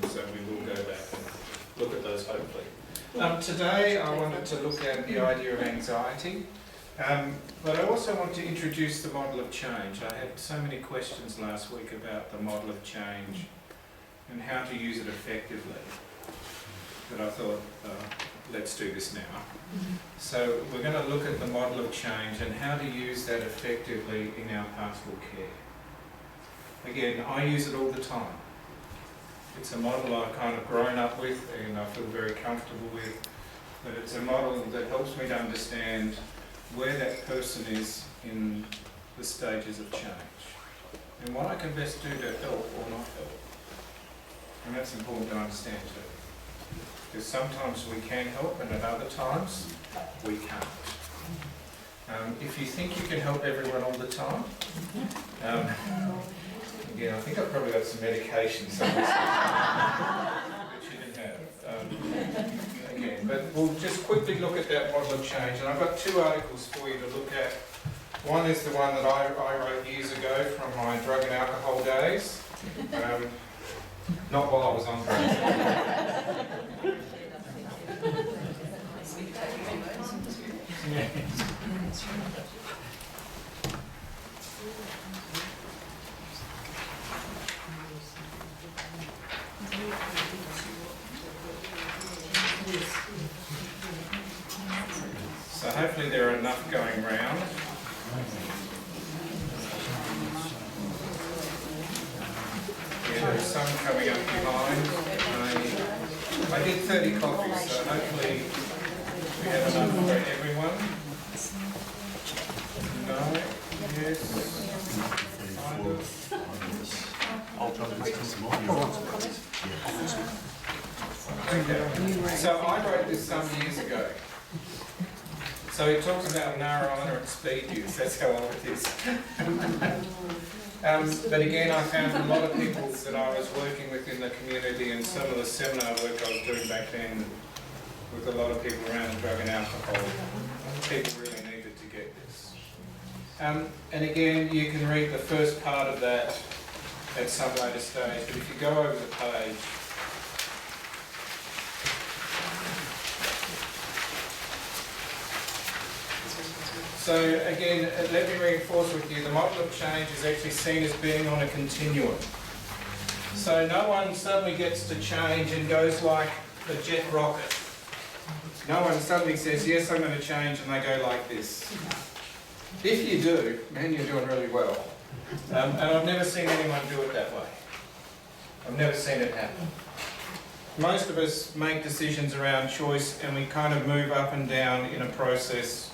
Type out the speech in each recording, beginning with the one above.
so we will go back and look at those hopefully. Today I wanted to look at the idea of anxiety, but I also want to introduce the model of change. I had so many questions last week about the model of change and how to use it effectively that I thought, let's do this now. So we're going to look at the model of change and how to use that effectively in our pastoral care. Again, I use it all the time. It's a model I've kind of grown up with and I feel very comfortable with, but it's a model that helps me to understand where that person is in the stages of change and what I can best do to help or not help. And that's important to understand too. Because sometimes we can help and at other times we can't. If you think you can help everyone all the time, again, I think I've probably got some medication somewhere that you didn't have. Again, but we'll just quickly look at that model of change. And I've got two articles for you to look at. One is the one that I wrote years ago from my drug and alcohol days. Not while I was on drugs. So hopefully there are enough going round. Yeah, there's some coming up behind. I did 30 copies, so hopefully we have enough for everyone. No? Yes? Kind of? I'll try to make some more. Okay. So I wrote this some years ago. So it talks about marijuana and speed use, that's how old it is. But again, I found a lot of people that I was working with in the community and some of the seminar work I was doing back then with a lot of people around drug and alcohol, people really needed to get this. And again, you can read the first part of that at some later stage, but if you go over the page, so again, let me reinforce with you, the model of change is actually seen as being on a continuum. So no one suddenly gets to change and goes like the jet rocket. No one suddenly says, yes, I'm going to change, and they go like this. If you do, man, you're doing really well. And I've never seen anyone do it that way. I've never seen it happen. Most of us make decisions around choice and we kind of move up and down in a process,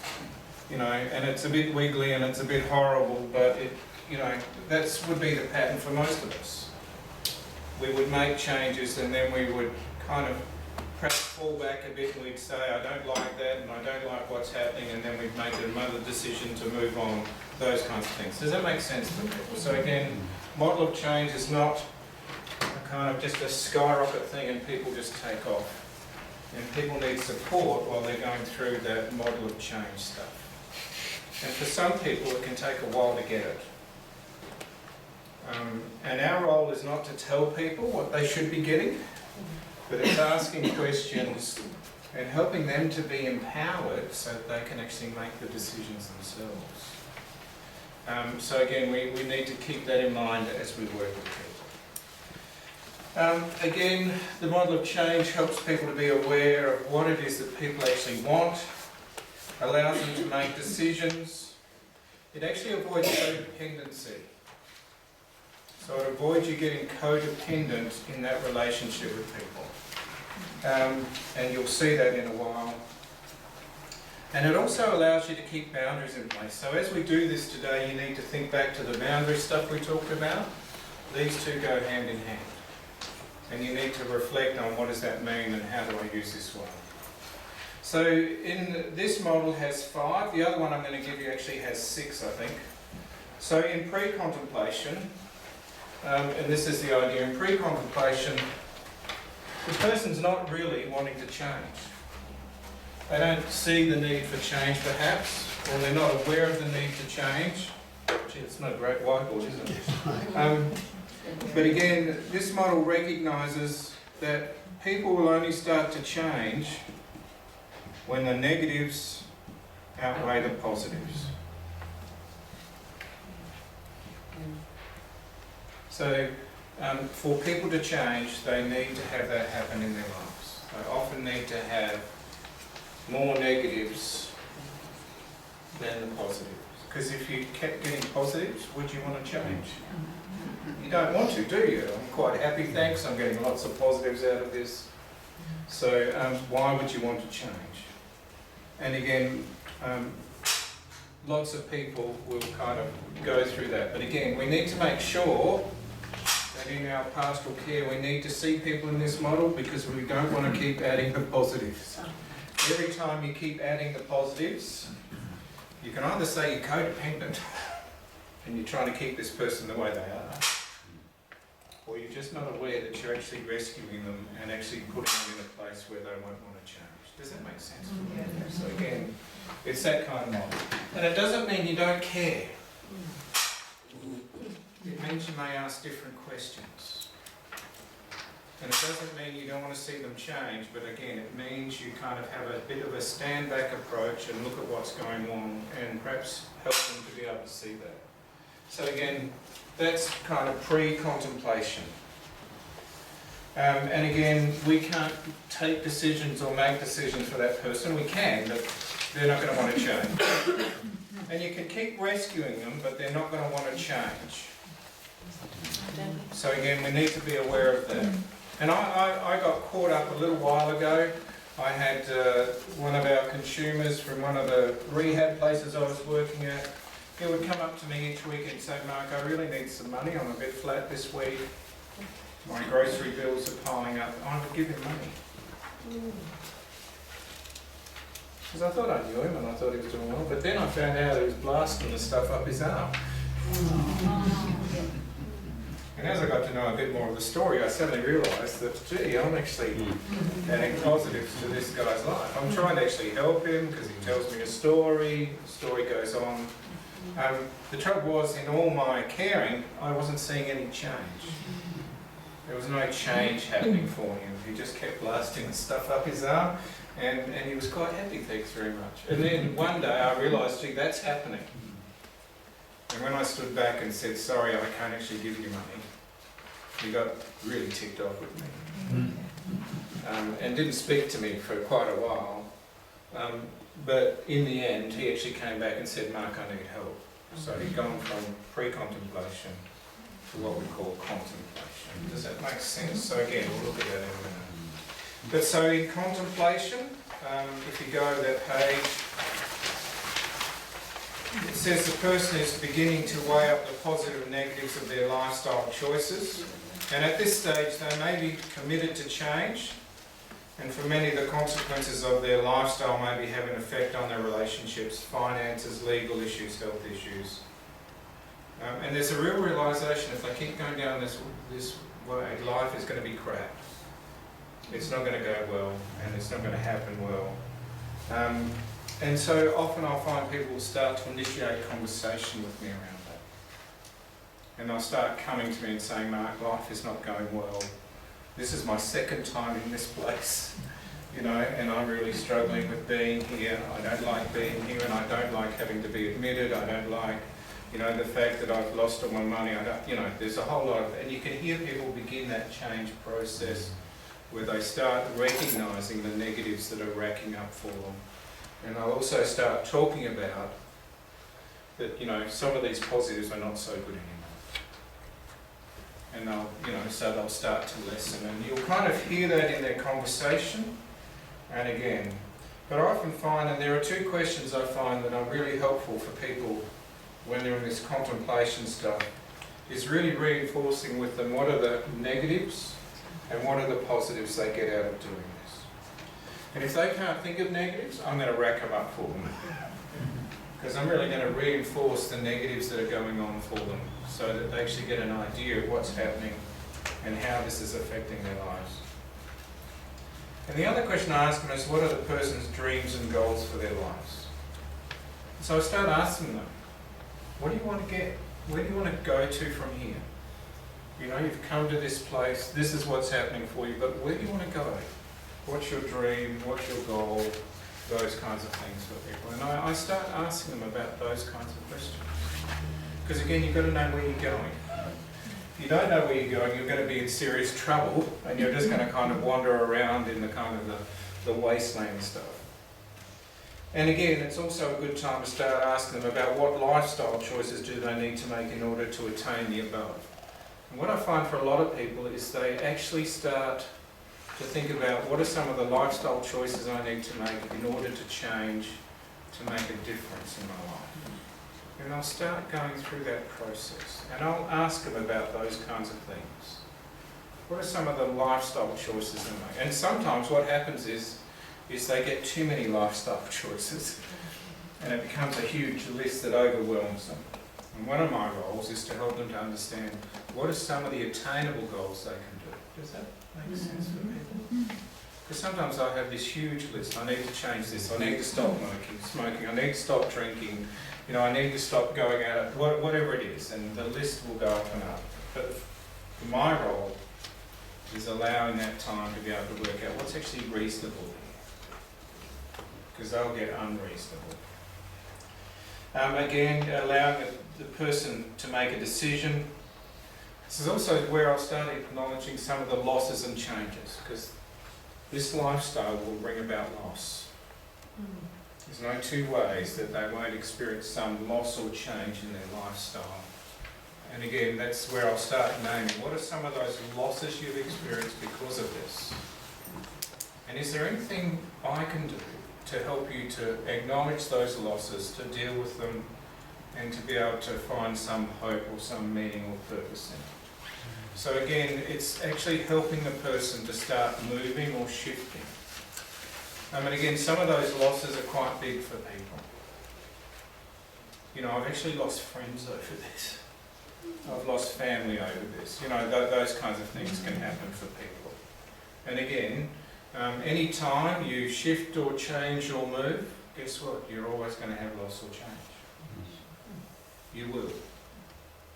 you know, and it's a bit wiggly and it's a bit horrible, but it, you know, that would be the pattern for most of us. We would make changes and then we would kind of perhaps fall back a bit and we'd say, I don't like that and I don't like what's happening, and then we'd make another decision to move on, those kinds of things. Does that make sense to people? So again, model of change is not a kind of just a skyrocket thing and people just take off. And people need support while they're going through that model of change stuff. And for some people it can take a while to get it. And our role is not to tell people what they should be getting, but it's asking questions and helping them to be empowered so that they can actually make the decisions themselves. So again, we need to keep that in mind as we work with people. Again, the model of change helps people to be aware of what it is that people actually want, allows them to make decisions. It actually avoids codependency. So it avoids you getting codependent in that relationship with people. And you'll see that in a while. And it also allows you to keep boundaries in place. So as we do this today, you need to think back to the boundary stuff we talked about. These two go hand in hand. And you need to reflect on what does that mean and how do I use this one. So this model has 5. The other one I'm going to give you actually has 6, I think. So in pre-contemplation, and this is the idea, in pre-contemplation, the person's not really wanting to change. They don't see the need for change perhaps, or they're not aware of the need to change. Gee, it's not a great whiteboard, is it? But again, this model recognises that people will only start to change when the negatives outweigh the positives. So for people to change, they need to have that happen in their lives. They often need to have more negatives than the positives. Because if you kept getting positives, would you want to change? You don't want to, do you? I'm quite happy, thanks. I'm getting lots of positives out of this. So why would you want to change? And again, lots of people will kind of go through that. But again, we need to make sure that in our pastoral care we need to see people in this model, because we don't want to keep adding the positives. Every time you keep adding the positives, you can either say you're codependent and you're trying to keep this person the way they are, or you're just not aware that you're actually rescuing them and actually putting them in a place where they won't want to change. Does that make sense? Yeah. So again, it's that kind of model. And it doesn't mean you don't care. It means you may ask different questions. And it doesn't mean you don't want to see them change, but again, it means you kind of have a bit of a stand-back approach and look at what's going on and perhaps help them to be able to see that. So again, that's kind of pre-contemplation. And again, we can't take decisions or make decisions for that person. We can, but they're not going to want to change. And you can keep rescuing them, but they're not going to want to change. So again, we need to be aware of that. And I got caught up a little while ago. I had one of our consumers from one of the rehab places I was working at. He would come up to me each week and say, Mark, I really need some money. I'm a bit flat this week. My grocery bills are piling up. I would give him money. Because I thought I knew him and I thought he was doing well. But then I found out he was blasting the stuff up his arm. And as I got to know a bit more of the story, I suddenly realised that, gee, I'm actually adding positives to this guy's life. I'm trying to actually help him because he tells me a story, the story goes on. The trouble was, in all my caring, I wasn't seeing any change. There was no change happening for him. He just kept blasting the stuff up his arm, and he was quite happy, thanks very much. And then one day I realised, gee, that's happening. And when I stood back and said, sorry, I can't actually give you money, he got really ticked off with me. And didn't speak to me for quite a while. But in the end, he actually came back and said, Mark, I need help. So he'd gone from pre-contemplation to what we call contemplation. Does that make sense? So again, we'll look at that in a minute. But so in contemplation, if you go to that page, it says the person is beginning to weigh up the positive and negatives of their lifestyle choices. And at this stage, they may be committed to change. And for many, the consequences of their lifestyle may be having an effect on their relationships, finances, legal issues, health issues. And there's a real realisation, if they keep going down this way, life is going to be crap. It's not going to go well, and it's not going to happen well. And so often I'll find people start to initiate conversation with me around that. And they'll start coming to me and saying, Mark, life is not going well. This is my second time in this place, you know, and I'm really struggling with being here. I don't like being here, and I don't like having to be admitted. I don't like, you know, the fact that I've lost all my money. I don't, you know, there's a whole lot of, and you can hear people begin that change process where they start recognising the negatives that are racking up for them. And they'll also start talking about that, you know, some of these positives are not so good anymore. And they'll, you know, so they'll start to lessen. And you'll kind of hear that in their conversation. And again, but I often find, and there are two questions I find that are really helpful for people when they're in this contemplation stuff, is really reinforcing with them what are the negatives and what are the positives they get out of doing this. And if they can't think of negatives, I'm going to rack them up for them. Because I'm really going to reinforce the negatives that are going on for them so that they actually get an idea of what's happening and how this is affecting their lives. And the other question I ask them is, what are the person's dreams and goals for their lives? So I start asking them, what do you want to get? Where do you want to go to from here? You know, you've come to this place, this is what's happening for you, but where do you want to go? What's your dream? What's your goal? Those kinds of things for people. And I start asking them about those kinds of questions. Because again, you've got to know where you're going. If you don't know where you're going, you're going to be in serious trouble, and you're just going to kind of wander around in the kind of the wasteland stuff. And again, it's also a good time to start asking them about what lifestyle choices do they need to make in order to attain the above. And what I find for a lot of people is they actually start to think about what are some of the lifestyle choices I need to make in order to change, to make a difference in my life. And I'll start going through that process. And I'll ask them about those kinds of things. What are some of the lifestyle choices they make? And sometimes what happens is they get too many lifestyle choices, and it becomes a huge list that overwhelms them. And one of my roles is to help them to understand what are some of the attainable goals they can do. Does that make sense for people? Because sometimes I have this huge list. I need to change this. I need to stop smoking. I need to stop drinking. You know, I need to stop going out. Whatever it is, and the list will go up and up. But my role is allowing that time to be able to work out what's actually reasonable. Because they'll get unreasonable. Again, allowing the person to make a decision. This is also where I'll start acknowledging some of the losses and changes, because this lifestyle will bring about loss. There's no two ways that they won't experience some loss or change in their lifestyle. And again, that's where I'll start naming what are some of those losses you've experienced because of this. And is there anything I can do to help you to acknowledge those losses, to deal with them, and to be able to find some hope or some meaning or purpose in it. So again, it's actually helping the person to start moving or shifting. And again, some of those losses are quite big for people. You know, I've actually lost friends over this. I've lost family over this. You know, those kinds of things can happen for people. And again, any time you shift or change or move, guess what? You're always going to have loss or change. You will.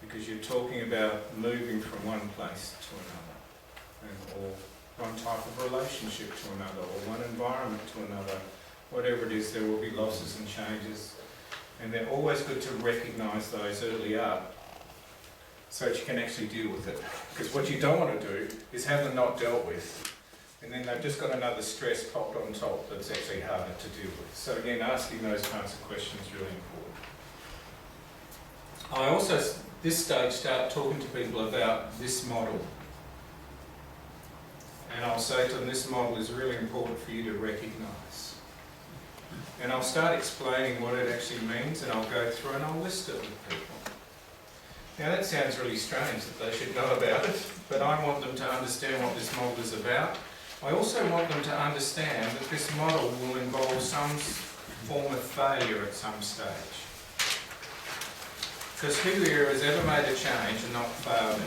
Because you're talking about moving from one place to another, or one type of relationship to another, or one environment to another. Whatever it is, there will be losses and changes. And they're always good to recognise those early up, so that you can actually deal with it. Because what you don't want to do is have them not dealt with, and then they've just got another stress popped on top that's actually harder to deal with. So again, asking those kinds of questions is really important. I also, this stage, start talking to people about this model. And I'll say to them, this model is really important for you to recognise. And I'll start explaining what it actually means, and I'll go through and I'll list it with people. Now that sounds really strange that they should know about it, but I want them to understand what this model is about. I also want them to understand that this model will involve some form of failure at some stage. Because who here has ever made a change and not failed in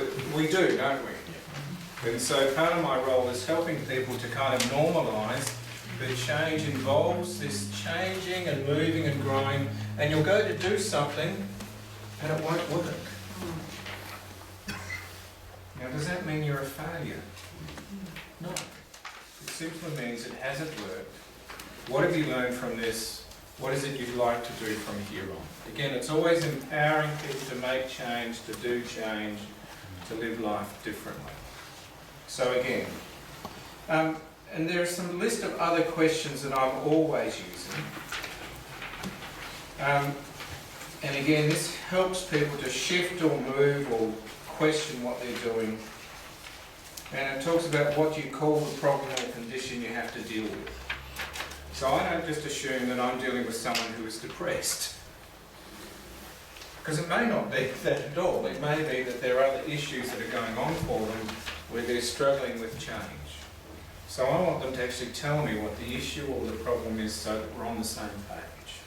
it? We do, don't we? And so part of my role is helping people to kind of normalise that change involves this changing and moving and growing, and you'll go to do something and it won't work. Now, does that mean you're a failure? No. It simply means it hasn't worked. What have you learned from this? What is it you'd like to do from here on? Again, it's always empowering people to make change, to do change, to live life differently. So again, and there's some list of other questions that I'm always using. And again, this helps people to shift or move or question what they're doing. And it talks about what you call the problem or condition you have to deal with. So I don't just assume that I'm dealing with someone who is depressed. Because it may not be that at all. It may be that there are other issues that are going on for them where they're struggling with change. So I want them to actually tell me what the issue or the problem is so that we're on the same page.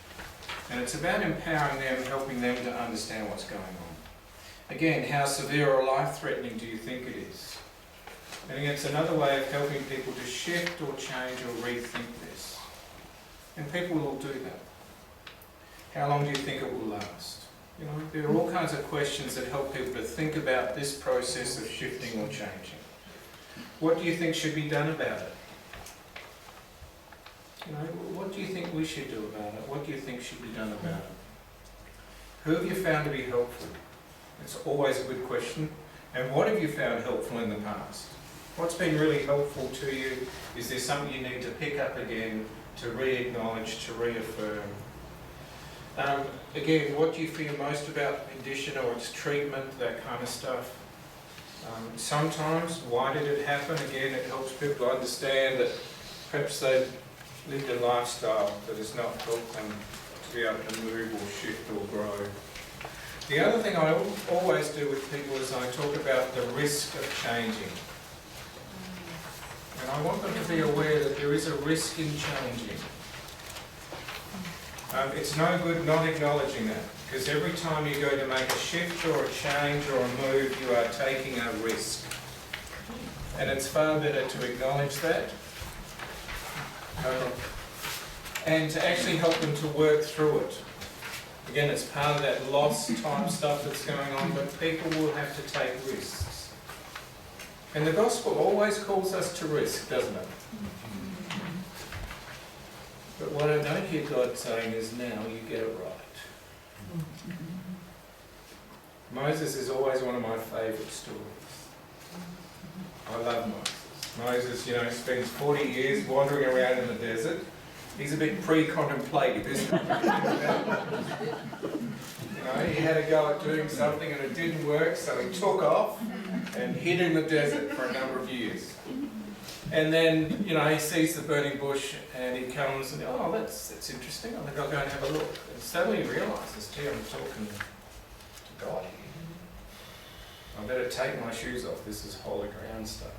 And it's about empowering them, helping them to understand what's going on. Again, how severe or life-threatening do you think it is? And again, it's another way of helping people to shift or change or rethink this. And people will do that. How long do you think it will last? You know, there are all kinds of questions that help people to think about this process of shifting or changing. What do you think should be done about it? You know, what do you think we should do about it? What do you think should be done about it? Who have you found to be helpful? It's always a good question. And what have you found helpful in the past? What's been really helpful to you? Is there something you need to pick up again, to re-acknowledge, to reaffirm? Again, what do you fear most about the condition or its treatment, that kind of stuff? Sometimes, why did it happen? Again, it helps people to understand that perhaps they've lived a lifestyle that has not helped them to be able to move or shift or grow. The other thing I always do with people is I talk about the risk of changing. And I want them to be aware that there is a risk in changing. It's no good not acknowledging that, because every time you go to make a shift or a change or a move, you are taking a risk. And it's far better to acknowledge that and to actually help them to work through it. Again, it's part of that loss type stuff that's going on, but people will have to take risks. And the gospel always calls us to risk, doesn't it? But what I don't hear God saying is, now you get it right. Moses is always one of my favourite stories. I love Moses. Moses, you know, spends 40 years wandering around in the desert. He's a bit pre-contemplative, isn't he? You know, he had a go at doing something and it didn't work, so he took off and hid in the desert for a number of years. And then, you know, he sees the burning bush and he comes and, oh, that's interesting, I think I'll go and have a look. And suddenly he realises, gee, I'm talking to God here. I better take my shoes off, this is holy ground stuff.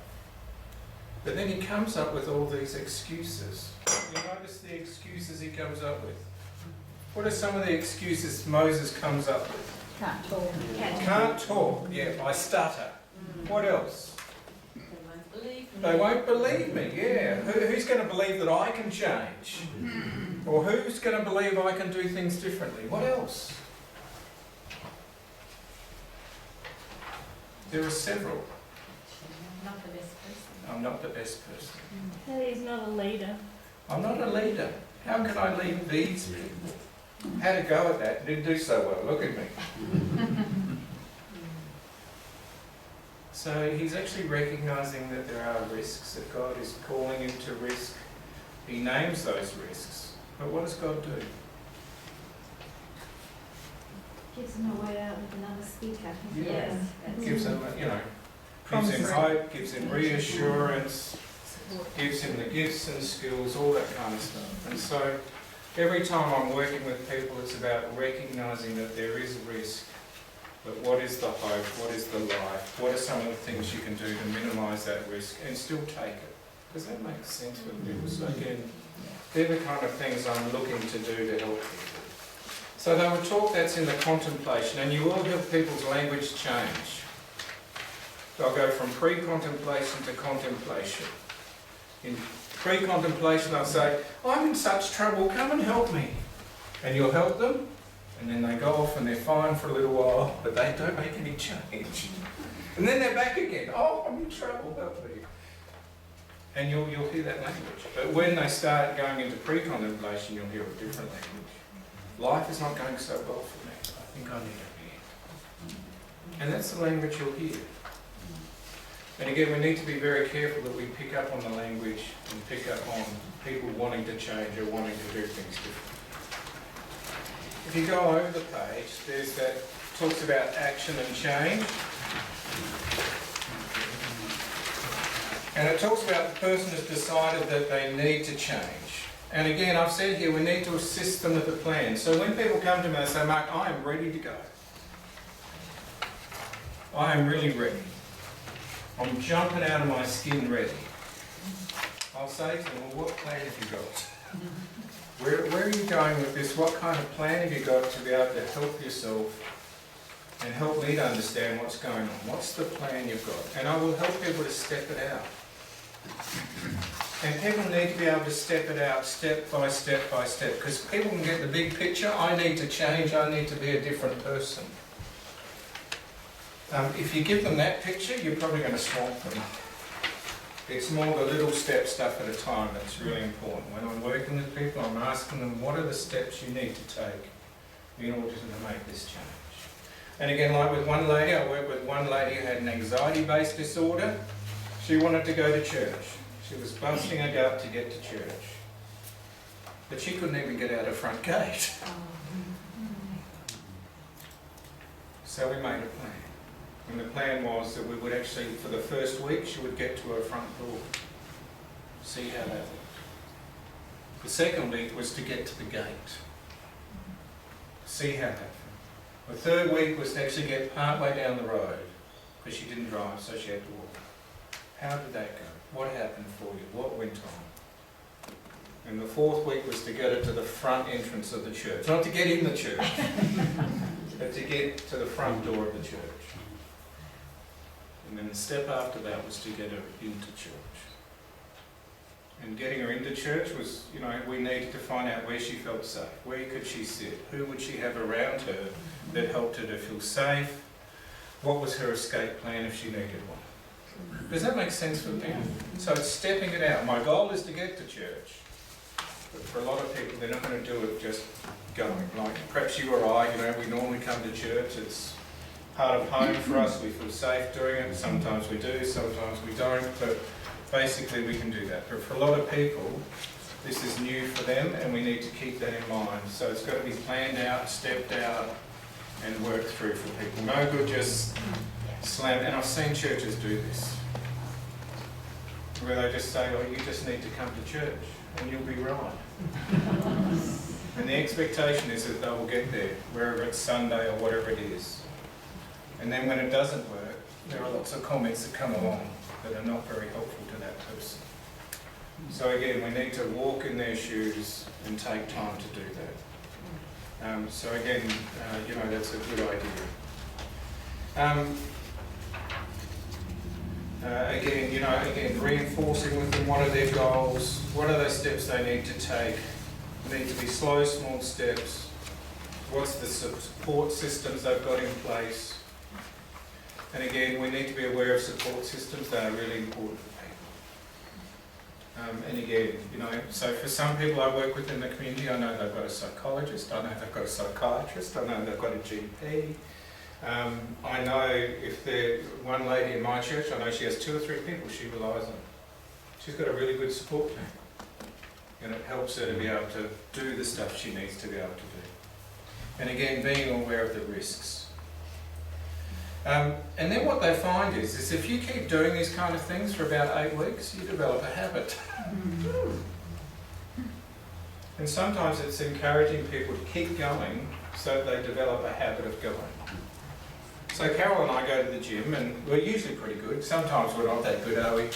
But then he comes up with all these excuses. You notice the excuses he comes up with. What are some of the excuses Moses comes up with? Can't talk. Can't talk, yeah, I stutter. What else? They won't believe me, yeah. Who's going to believe that I can change? Or who's going to believe I can do things differently? What else? There are several. I'm not the best person. I'm not the best person. He's not a leader. I'm not a leader. How can I lead these people? Had a go at that, didn't do so well. Look at me. So he's actually recognising that there are risks, that God is calling him to risk. He names those risks. But what does God do? Gives them a way out with another speaker. Yeah. Yes. Gives him, you know, gives him hope, gives him reassurance, gives him the gifts and skills, all that kind of stuff. And so every time I'm working with people, it's about recognising that there is risk. But what is the hope? What is the life? What are some of the things you can do to minimise that risk and still take it? Does that make sense for people? So again, they're the kind of things I'm looking to do to help people. So they would talk, that's in the contemplation, and you will help people's language change. They'll go from pre-contemplation to contemplation. In pre-contemplation they'll say, I'm in such trouble, come and help me. And you'll help them. And then they go off and they're fine for a little while, but they don't make any change. And then they're back again. Oh, I'm in trouble, help me. And you'll hear that language. But when they start going into pre-contemplation, you'll hear a different language. Life is not going so well for me. I think I need a hand. And that's the language you'll hear. And again, we need to be very careful that we pick up on the language and pick up on people wanting to change or wanting to do things differently. If you go over the page, there's that talks about action and change. And it talks about the person has decided that they need to change. And again, I've said here, we need to assist them with a plan. So when people come to me and say, Mark, I am ready to go. I am really ready. I'm jumping out of my skin ready. I'll say to them, well, what plan have you got? Where are you going with this? What kind of plan have you got to be able to help yourself and help me to understand what's going on? What's the plan you've got? And I will help people to step it out. And people need to be able to step it out step by step by step, because people can get the big picture. I need to change, I need to be a different person. If you give them that picture, you're probably going to swamp them. It's more the little step stuff at a time that's really important. When I'm working with people, I'm asking them, what are the steps you need to take in order to make this change? And again, like with one lady, I worked with one lady who had an anxiety-based disorder. She wanted to go to church. She was busting her gut to get to church. But she couldn't even get out her front gate. So we made a plan. And the plan was that we would actually, for the first week, she would get to her front door. See how that worked. The second week was to get to the gate. See how that went. The third week was to actually get part way down the road, because she didn't drive, so she had to walk. How did that go? What happened for you? What went on? And the fourth week was to get her to the front entrance of the church. Not to get in the church, but to get to the front door of the church. And then the step after that was to get her into church. And getting her into church was, you know, we needed to find out where she felt safe. Where could she sit? Who would she have around her that helped her to feel safe? What was her escape plan if she needed one? Does that make sense for them? So it's stepping it out. My goal is to get to church. But for a lot of people, they're not going to do it just going. Like perhaps you or I, you know, we normally come to church. It's part of home for us. We feel safe doing it. Sometimes we do, sometimes we don't. But basically we can do that. But for a lot of people, this is new for them, and we need to keep that in mind. So it's got to be planned out, stepped out, and worked through for people. No good just slam. And I've seen churches do this, where they just say, "Oh, you just need to come to church, and you'll be right." And the expectation is that they will get there, wherever it's Sunday or whatever it is. And then when it doesn't work, there are lots of comments that come along that are not very helpful to that person. So again, we need to walk in their shoes and take time to do that. So again, you know, that's a good idea. Again, you know, reinforcing with them what are their goals, what are those steps they need to take. They need to be slow, small steps. What's the support systems they've got in place? And again, we need to be aware of support systems that are really important for people. And again, you know, so for some people I work with in the community, I know they've got a psychologist, I know they've got a psychiatrist, I know they've got a GP. I know if they're one lady in my church, I know she has 2 or 3 people she relies on. She's got a really good support team. And it helps her to be able to do the stuff she needs to be able to do. And again, being aware of the risks. And then what they find is if you keep doing these kind of things for about 8 weeks, you develop a habit. And sometimes it's encouraging people to keep going so they develop a habit of going. So Carol and I go to the gym, and we're usually pretty good. Sometimes we're not that good, are we?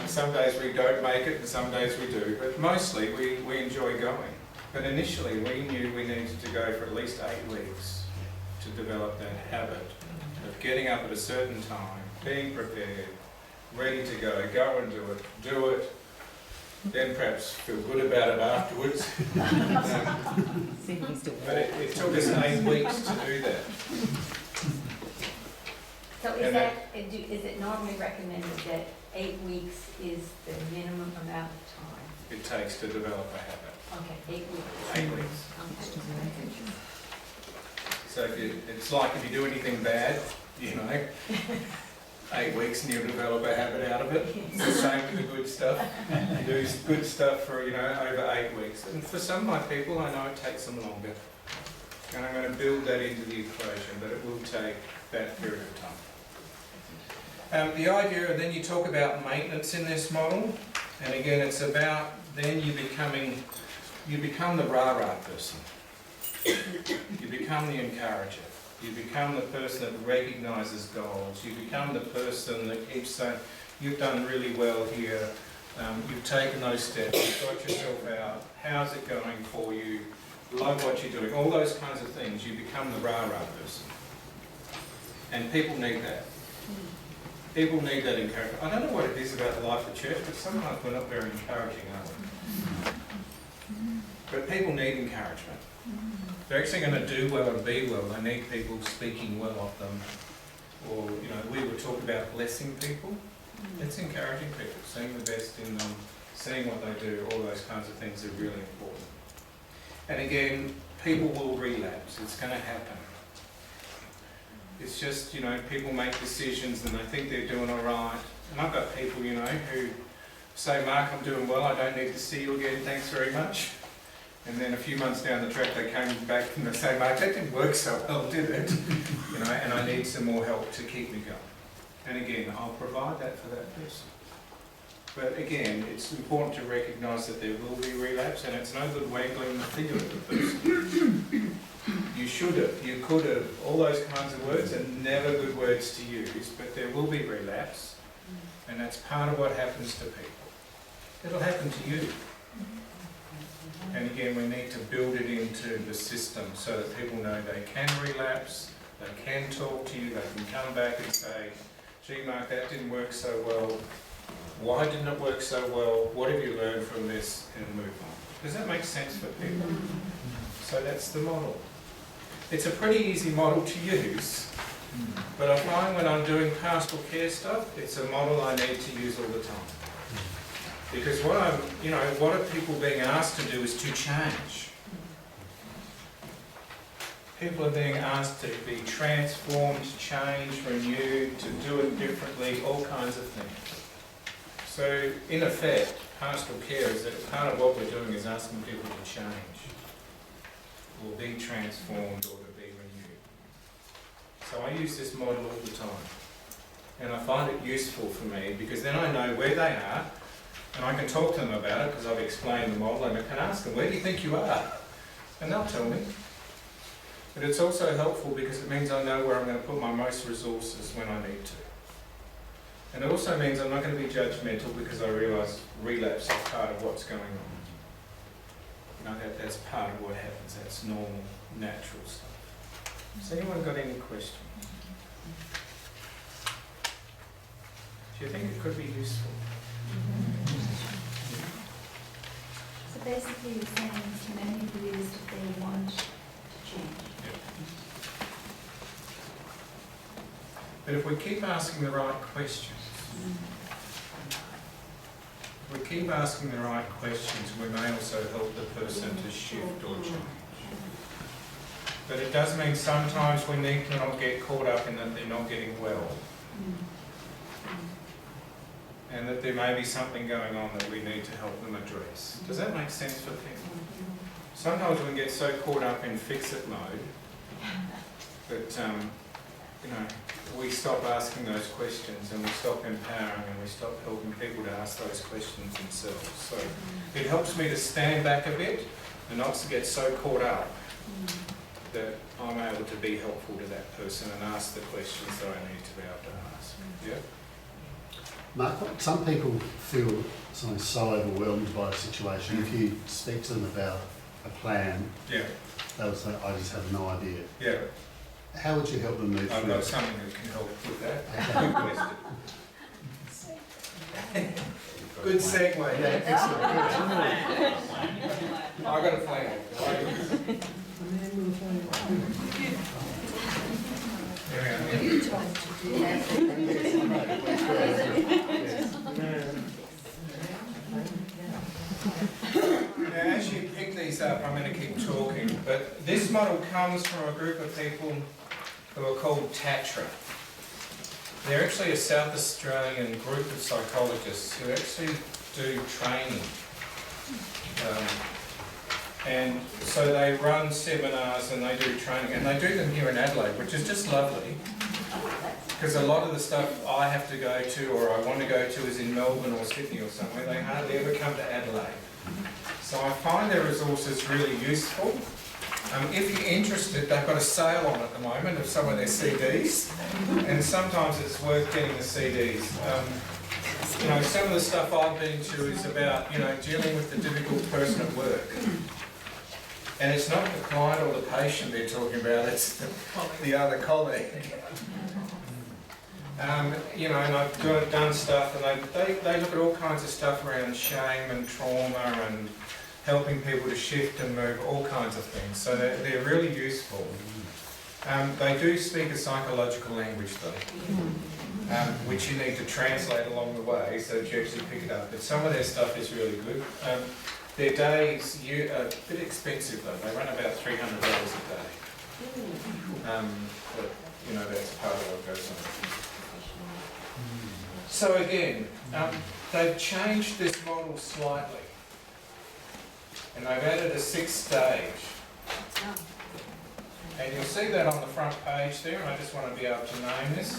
Some days we don't make it, and some days we do. But mostly we enjoy going. But initially we knew we needed to go for at least 8 weeks to develop that habit of getting up at a certain time, being prepared, ready to go and do it, then perhaps feel good about it afterwards. But it took us 8 weeks to do that. So is it normally recommended that 8 weeks is the minimum amount of time? It takes to develop a habit. Okay, 8 weeks. 8 weeks. Okay. So it's like if you do anything bad, you know, 8 weeks and you'll develop a habit out of it. It's the same with the good stuff. You do good stuff for, you know, over 8 weeks. And for some of my people, I know it takes them longer. And I'm going to build that into the equation, but it will take that period of time. The idea, then you talk about maintenance in this model. And again, it's about then you become the rah-rah person. You become the encourager. You become the person that recognises goals. You become the person that keeps saying, you've done really well here, you've taken those steps, you've got yourself out, how's it going for you, love what you're doing, all those kinds of things. You become the rah-rah person. And people need that. People need that encouragement. I don't know what it is about the life of church, but sometimes we're not very encouraging, are we? But people need encouragement. They're actually going to do well and be well. They need people speaking well of them. Or, you know, we were talking about blessing people. It's encouraging people, seeing the best in them, seeing what they do, all those kinds of things are really important. And again, people will relapse. It's going to happen. It's just, you know, people make decisions and they think they're doing all right. And I've got people, you know, who say, Mark, I'm doing well, I don't need to see you again, thanks very much. And then a few months down the track they came back and they say, Mark, that didn't work so well, did it? You know, and I need some more help to keep me going. And again, I'll provide that for that person. But again, it's important to recognise that there will be relapse, and it's no good waggling the finger at the person. You should have, you could have, all those kinds of words are never good words to use, but there will be relapse, and that's part of what happens to people. It'll happen to you. And again, we need to build it into the system so that people know they can relapse, they can talk to you, they can come back and say, gee Mark, that didn't work so well. Why didn't it work so well? What have you learned from this? And move on. Does that make sense for people? So that's the model. It's a pretty easy model to use, but I find when I'm doing pastoral care stuff, it's a model I need to use all the time. Because what what are people being asked to do is to change. People are being asked to be transformed, changed, renewed, to do it differently, all kinds of things. So, in effect, pastoral care is that part of what we're doing is asking people to change, or be transformed, or to be renewed. So I use this model all the time. And I find it useful for me, because then I know where they are, and I can talk to them about it, because I've explained the model, and I can ask them, where do you think you are? And they'll tell me. But it's also helpful because it means I know where I'm going to put my most resources when I need to. And it also means I'm not going to be judgmental because I realise relapse is part of what's going on. You know, that's part of what happens. That's normal, natural stuff. Has anyone got any questions? Do you think it could be useful? So basically you're saying it's many views if they want to change. But if we keep asking the right questions, if we keep asking the right questions, we may also help the person to shift or change. But it does mean sometimes we need to not get caught up in that they're not getting well. And that there may be something going on that we need to help them address. Does that make sense for people? Sometimes we can get so caught up in fix-it mode that we stop asking those questions, and we stop empowering, and we stop helping people to ask those questions themselves. So it helps me to stand back a bit and not to get so caught up that I'm able to be helpful to that person and ask the questions that I need to be able to ask. Yeah? Mark, some people feel so overwhelmed by a situation. If you speak to them about a plan, they'll say, I just have no idea. Yeah. How would you help them move I've through? got something that can help with that. Good segue. Yeah, excellent. I've got a plan. There we Now, as you pick these up, I'm going to keep talking, but this model comes from a group of people who are called Tatra. They're actually a South Australian group of psychologists who actually do training. And so they run seminars and they do training, and they do them here in Adelaide, which is just lovely. Because a lot of the stuff I have to go to or I want to go to is in Melbourne or Sydney or somewhere. They hardly ever come to Adelaide. So I find their resources really useful. If you're interested, they've got a sale on at the moment of some of their CDs, and sometimes it's worth getting the CDs. Some of the stuff I've been to is about, dealing with the difficult person at work. And it's not the client or the patient they're talking about, it's the other colleague. You know, and I've done stuff, and they look at all kinds of stuff around shame and trauma and helping people to shift and move, all kinds of things. So they're really useful. They do speak a psychological language though, which you need to translate along the way so that you actually pick it up. But some of their stuff is really good. Their days are a bit expensive though. They run about $300 a day. But you know, that's part of what goes on. So again, they've changed this model slightly. And they've added a 6th stage. And you'll see that on the front page there, and I just want to be able to name this.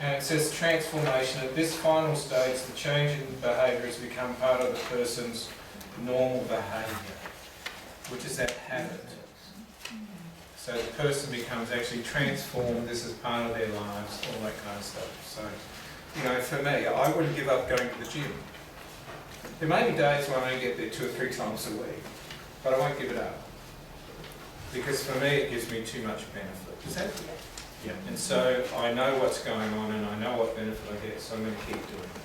And it says transformation. At this final stage, the change in behaviour has become part of the person's normal behaviour, which is that habit. So the person becomes actually transformed, this is part of their lives, all that kind of stuff. So, you know, for me, I wouldn't give up going to the gym. There may be days when I only get there 2 or 3 times a week, but I won't give it up. Because for me, it gives me too much benefit. Does that? Yeah. And so I know what's going on and I know what benefit I get, so I'm going to keep doing it.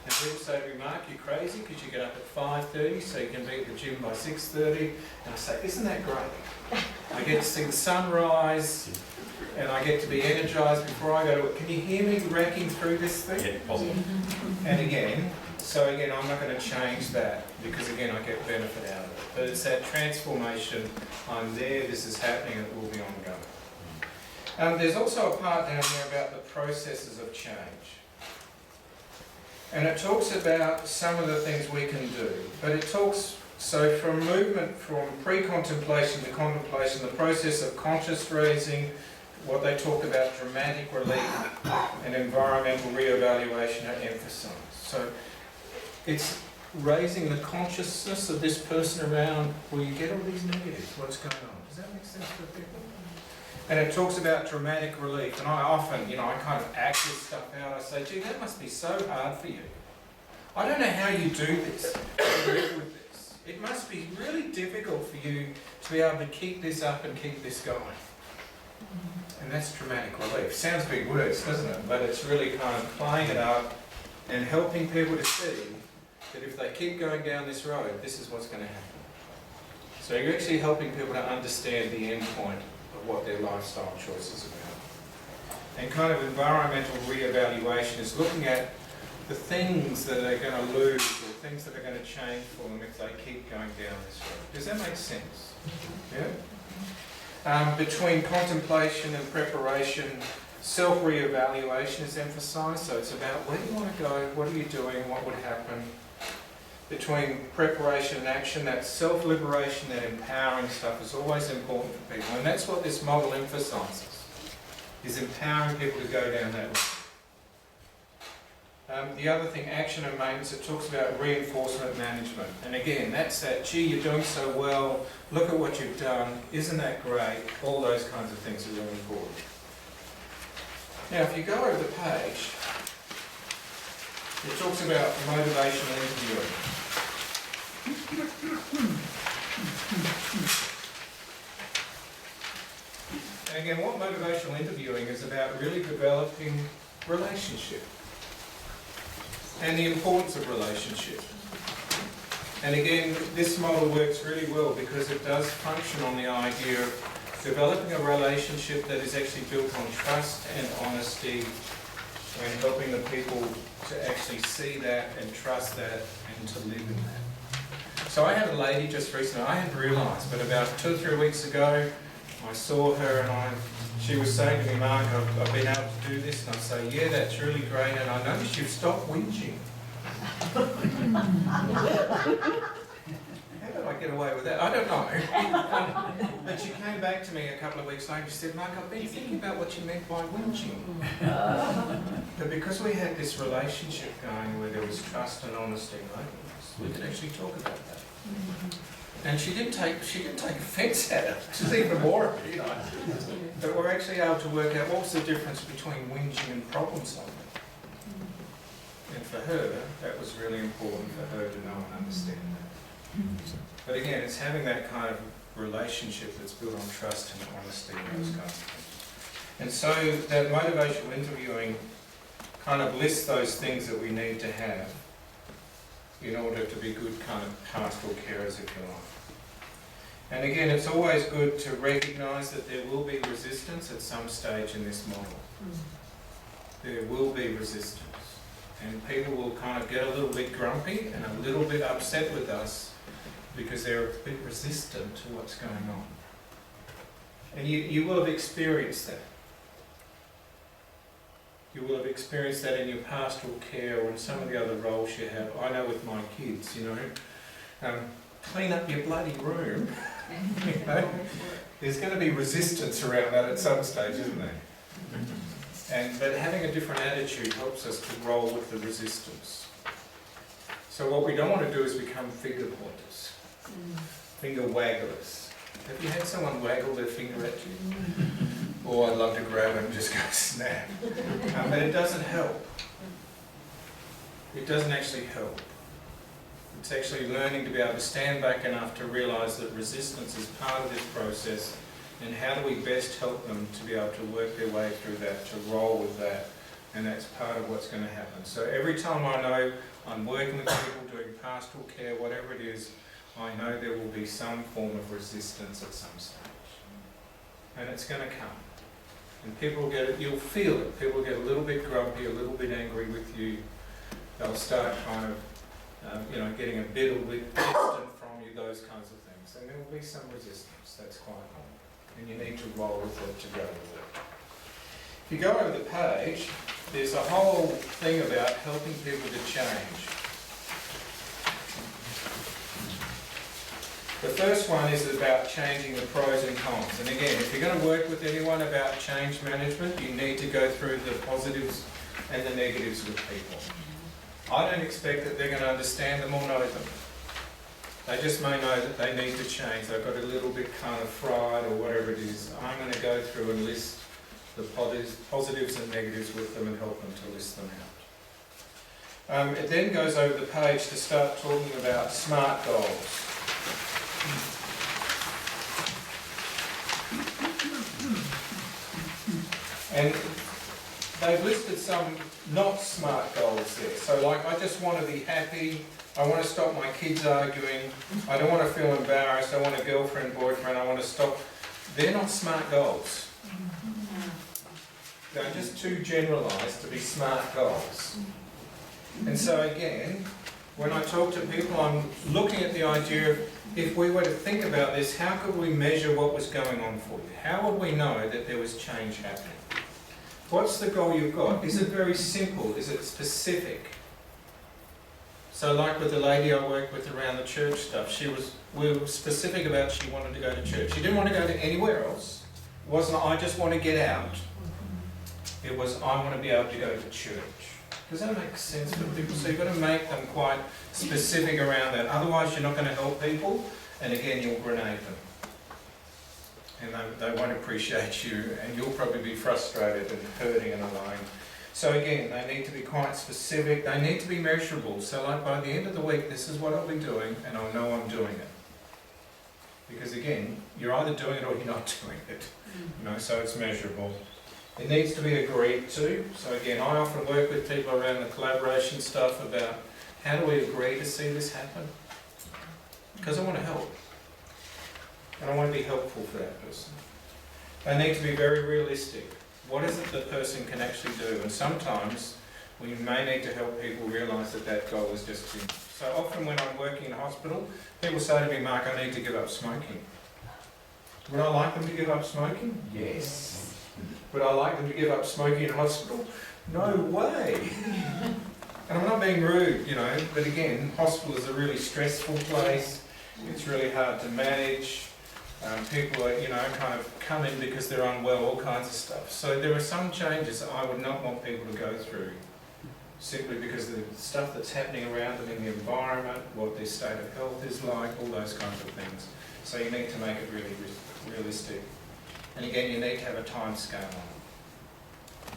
And people say to me, Mark, you're crazy because you get up at 5:30 so you can be at the gym by 6:30. And I say, isn't that great? I get to see the sunrise and I get to be energised before I go to work. Can you hear me racking through this thing? Yeah, positive. And again, I'm not going to change that because again, I get benefit out of it. But it's that transformation. I'm there, this is happening, it will be ongoing. There's also a part down here about the processes of change. And it talks about some of the things we can do. But it talks, so from movement from pre-contemplation to contemplation, the process of conscious raising, what they talk about dramatic relief and environmental re-evaluation are emphasised. So it's raising the consciousness of this person around where you get all these negatives, what's going on. Does that make sense for people? And it talks about dramatic relief, and I often, I kind of act this stuff out. I say, gee, that must be so hard for you. I don't know how you do this, live with this. It must be really difficult for you to be able to keep this up and keep this going. And that's dramatic relief. Sounds big words, doesn't it? But it's really kind of playing it up and helping people to see that if they keep going down this road, this is what's going to happen. So you're actually helping people to understand the end point of what their lifestyle choice is about. And kind of environmental re-evaluation is looking at the things that they're going to lose or things that are going to change for them if they keep going down this road. Does that make sense? Yeah? Between contemplation and preparation, self-re-evaluation is emphasised. So it's about where do you want to go, what are you doing, what would happen. Between preparation and action, that self-liberation, that empowering stuff is always important for people. And that's what this model emphasises, is empowering people to go down that road. The other thing, action and maintenance, it talks about reinforcement management. And again, that's that, gee, you're doing so well, look at what you've done, isn't that great? All those kinds of things are really important. Now, if you go over the page, it talks about motivational interviewing. And again, what motivational interviewing is about really developing relationship and the importance of relationship. And again, this model works really well because it does function on the idea of developing a relationship that is actually built on trust and honesty and helping the people to actually see that and trust that and to live in that. So I had a lady just recently, I hadn't realised, but about 2 or 3 weeks ago, I saw her and she was saying to me, Mark, I've been able to do this, and I say, yeah, that's really great, and I noticed you've stopped whinging. How did I get away with that? I don't know. But she came back to me a couple of weeks later and she said, Mark, I've been thinking about what you meant by whinging. But because we had this relationship going where there was trust and honesty and openness, we could actually talk about that. And she didn't take offence at it. She's even more, But we're actually able to work out what's the difference between whinging and problem solving. And for her, that was really important for her to know and understand that. But again, it's having that kind of relationship that's built on trust and honesty and those kinds of things. And so that motivational interviewing kind of lists those things that we need to have in order to be good kind of pastoral carers, if you like. And again, it's always good to recognise that there will be resistance at some stage in this model. There will be resistance. And people will kind of get a little bit grumpy and a little bit upset with us because they're a bit resistant to what's going on. And you will have experienced that. You will have experienced that in your pastoral care or in some of the other roles you have. I know with my kids, you know, clean up your bloody room. You know, there's going to be resistance around that at some stage, isn't there? But having a different attitude helps us to roll with the resistance. So what we don't want to do is become finger pointers, finger wagglers. Have you had someone waggle their finger at you? Oh, I'd love to grab it and just go snap. But it doesn't help. It doesn't actually help. It's actually learning to be able to stand back enough to realise that resistance is part of this process, and how do we best help them to be able to work their way through that, to roll with that, and that's part of what's going to happen. So every time I know I'm working with people, doing pastoral care, whatever it is, I know there will be some form of resistance at some stage. And it's going to come. And people get it, you'll feel it. People get a little bit grumpy, a little bit angry with you. They'll start kind of getting a bit distant from you, those kinds of things. And there will be some resistance, that's quite normal. And you need to roll with it to go with it. If you go over the page, there's a whole thing about helping people to change. The first one is about changing the pros and cons. And again, if you're going to work with anyone about change management, you need to go through the positives and the negatives with people. I don't expect that they're going to understand them or know them. They just may know that they need to change. They've got a little bit kind of fried or whatever it is. I'm going to go through and list the positives and negatives with them and help them to list them out. It then goes over the page to start talking about SMART goals. And they've listed some not SMART goals there. So like, I just want to be happy, I want to stop my kids arguing, I don't want to feel embarrassed, I want a girlfriend, boyfriend, I want to stop. They're not SMART goals. They're just too generalised to be SMART goals. And so again, when I talk to people, I'm looking at the idea of, if we were to think about this, how could we measure what was going on for you? How would we know that there was change happening? What's the goal you've got? Is it very simple? Is it specific? So like with the lady I worked with around the church stuff, we were specific about she wanted to go to church. She didn't want to go to anywhere else. It wasn't, I just want to get out. It was, I want to be able to go to church. Does that make sense for people? So you've got to make them quite specific around that. Otherwise you're not going to help people, and again you'll grenade them. And they won't appreciate you, and you'll probably be frustrated and hurting and alone. So again, they need to be quite specific, they need to be measurable. So like, by the end of the week, this is what I'll be doing, and I'll know I'm doing it. Because again, you're either doing it or you're not doing it. So it's measurable. It needs to be agreed to. So again, I often work with people around the collaboration stuff about how do we agree to see this happen? Because I want to help. And I want to be helpful for that person. They need to be very realistic. What is it the person can actually do? And sometimes we may need to help people realise that that goal is just too much. So often when I'm working in a hospital, people say to me, Mark, I need to give up smoking. Would I like them to give up smoking? Yes. Would I like them to give up smoking in a hospital? No way. And I'm not being rude, but again, hospital is a really stressful place. It's really hard to manage. People are, kind of come in because they're unwell, all kinds of stuff. So there are some changes that I would not want people to go through, simply because of the stuff that's happening around them in the environment, what their state of health is like, all those kinds of things. So you need to make it really realistic. And again, you need to have a time scale on it.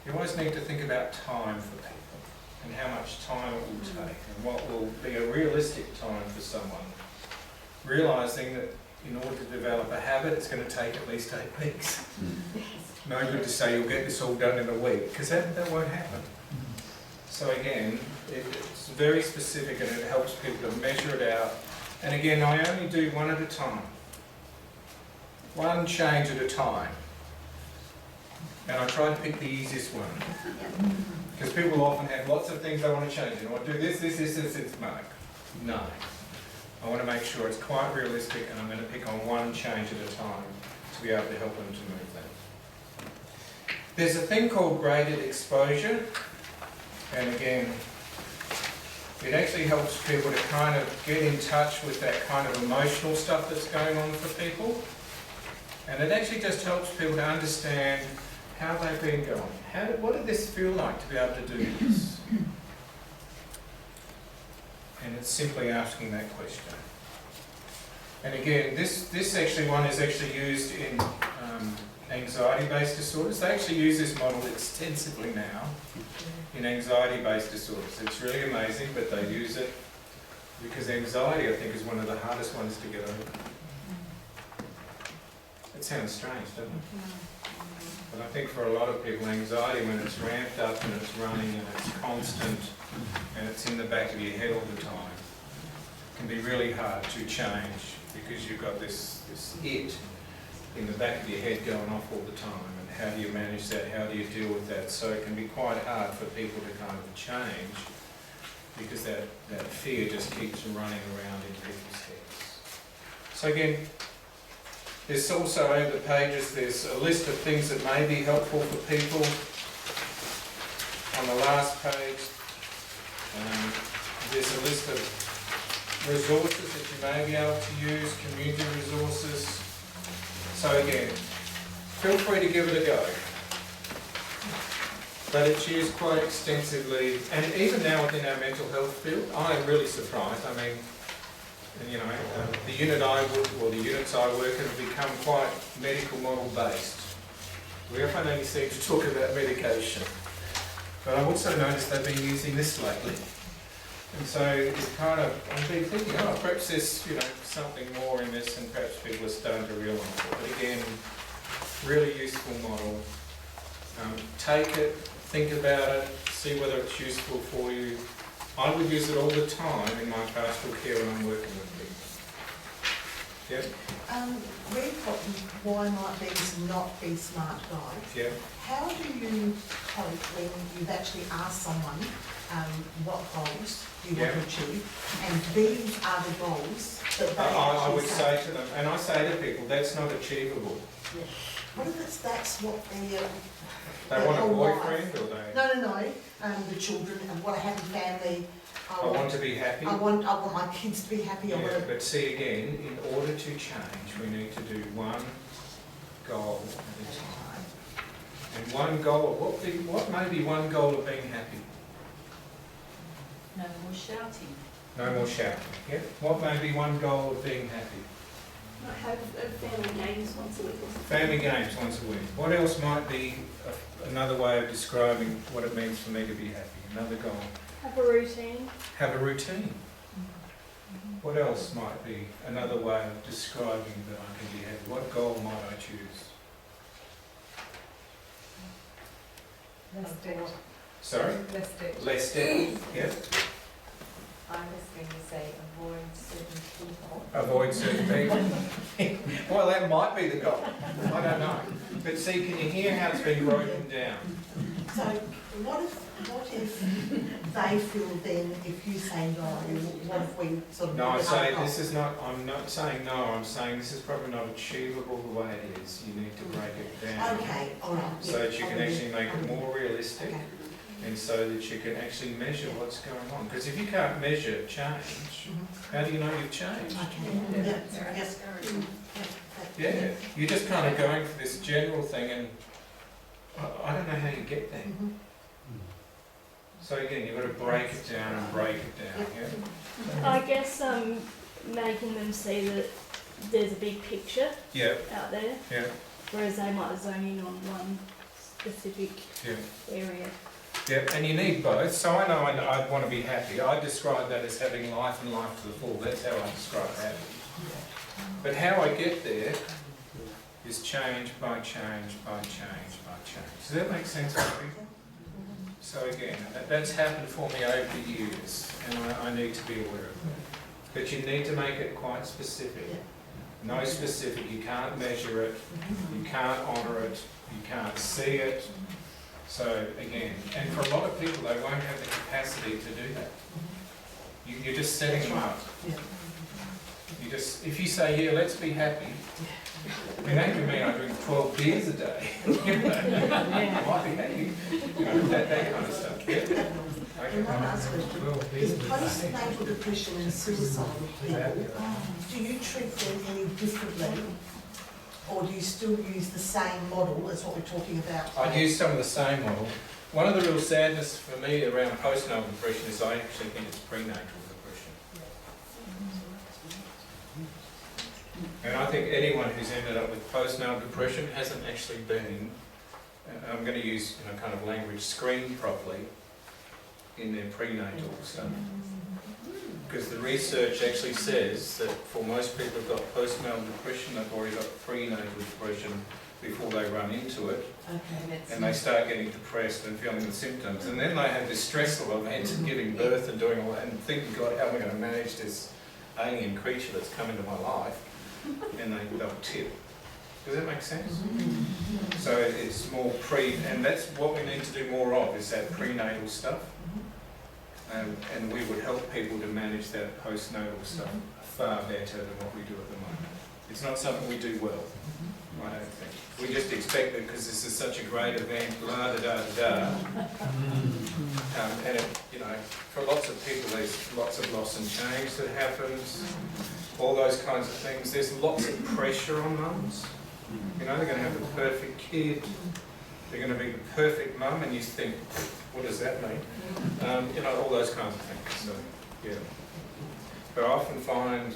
You always need to think about time for people, and how much time it will take, and what will be a realistic time for someone. Realising that in order to develop a habit, it's going to take at least 8 weeks. no good to say you'll get this all done in a week, because that won't happen. So again, it's very specific and it helps people to measure it out. And again, I only do one at a time. One change at a time. And I try to pick the easiest one. Because people often have lots of things they want to change. And I want to do this, it's Mark. No. I want to make sure it's quite realistic and I'm going to pick on one change at a time to be able to help them to move that. There's a thing called graded exposure. And again, it actually helps people to kind of get in touch with that kind of emotional stuff that's going on for people. And it actually just helps people to understand how they've been going. What did this feel like to be able to do this? And it's simply asking that question. And again, this actually one is actually used in anxiety-based disorders. They actually use this model extensively now in anxiety-based disorders. It's really amazing, but they use it because anxiety, I think, is one of the hardest ones to get over. It sounds strange, doesn't it? But I think for a lot of people, anxiety, when it's ramped up and it's running and it's constant and it's in the back of your head all the time, can be really hard to change because you've got this it in the back of your head going off all the time. And how do you manage that? How do you deal with that? So it can be quite hard for people to kind of change because that fear just keeps running around in people's heads. So again, there's also over the pages, there's a list of things that may be helpful for people. On the last page, there's a list of resources that you may be able to use, community resources. So again, feel free to give it a go. But it's used quite extensively, and even now within our mental health field, I'm really surprised. I mean, you know, the units I work in have become quite medical model based. We often only seem to talk about medication. But I've also noticed they've been using this lately. And so it's kind of, I've been thinking, oh, perhaps there's, you know, something more in this and perhaps people are starting to realise it. But again, really useful model. Take it, think about it, see whether it's useful for you. I would use it all the time in my pastoral care when I'm working with people. Yeah? We've got why might these not be smart guides. Yeah. How do you cope when you've actually asked someone what goals you want to achieve, and these are the goals that they I would say to them, and I say to people, that's not achievable. Yeah. What if that's what They want a boyfriend or they... No. The children and want a happy family. I want to be happy. I want my kids to be happy. Yeah, but see again, in order to change, we need to do one goal at a time. And one goal, what may be one goal of being happy? No more shouting. No more shouting. Yeah. What may be one goal of being happy? Might have family games once a week or something. Family games once a week. What else might be another way of describing what it means for me to be happy? Another goal. Have a routine. Have a routine. What else might be another way of describing that I can be happy? What goal might I choose? Less debt. Sorry? Less debt. Less debt. Yeah. I was going to say avoid certain people. Avoid certain people. Well, that might be the goal. I don't know. But see, can you hear how it's been broken down? So what if they feel then, if you say no, what if we sort of... No, I say this is not, I'm not saying no, I'm saying this is probably not achievable the way it is. You need to break it down. Okay, all right. So that you can actually make it more realistic. Okay. And so that you can actually measure what's going on. Because if you can't measure change, how do you know you've changed? Okay. Yes. Yeah, you're just kind of going for this general thing and I don't know how you get there. So again, you've got to break it down and break it down, yeah? I guess making them see that there's a big picture out there, whereas they might zone in on one specific area. Yeah, and you need both. So I know I want to be happy. I describe that as having life and life to the full. That's how I describe happy. But how I get there is change by change by change might change. Does that make sense to people? So again, that's happened for me over the years, and I need to be aware of that. But you need to make it quite specific. No specific, you can't measure it, you can't honour it, you can't see it. So again, and for a lot of people, they won't have the capacity to do that. You're just setting them up. You just, if you say, yeah, let's be happy, I mean, that could mean I drink 12 beers a day. I might be happy. You know, that kind of stuff. Yeah. Okay. And one last question. Is postnatal depression and suicidal people, do you treat them any differently? Or do you still use the same model as what we're talking about? I use some of the same model. One of the real sadness for me around postnatal depression is I actually think it's prenatal depression. And I think anyone who's ended up with postnatal depression hasn't actually been, I'm going to use kind of language, screened properly in their prenatal stuff. Because the research actually says that for most people who've got postnatal depression, they've already got prenatal depression before they run into it. Okay. And they start getting depressed and feeling the symptoms. And then they have this stressful event of giving birth and doing all that and thinking, God, how am I going to manage this alien creature that's come into my life? And they'll tip. Does that make sense? So it's more and that's what we need to do more of, is that prenatal stuff. And we would help people to manage that postnatal stuff far better than what we do at the moment. It's not something we do well, I don't think. We just expect it because this is such a great event, la da da da. And for lots of people, there's lots of loss and change that happens, all those kinds of things. There's lots of pressure on mums. They're going to have the perfect kid. They're going to be the perfect mum, and you think, what does that mean? All those kinds of things. So, yeah. But I often find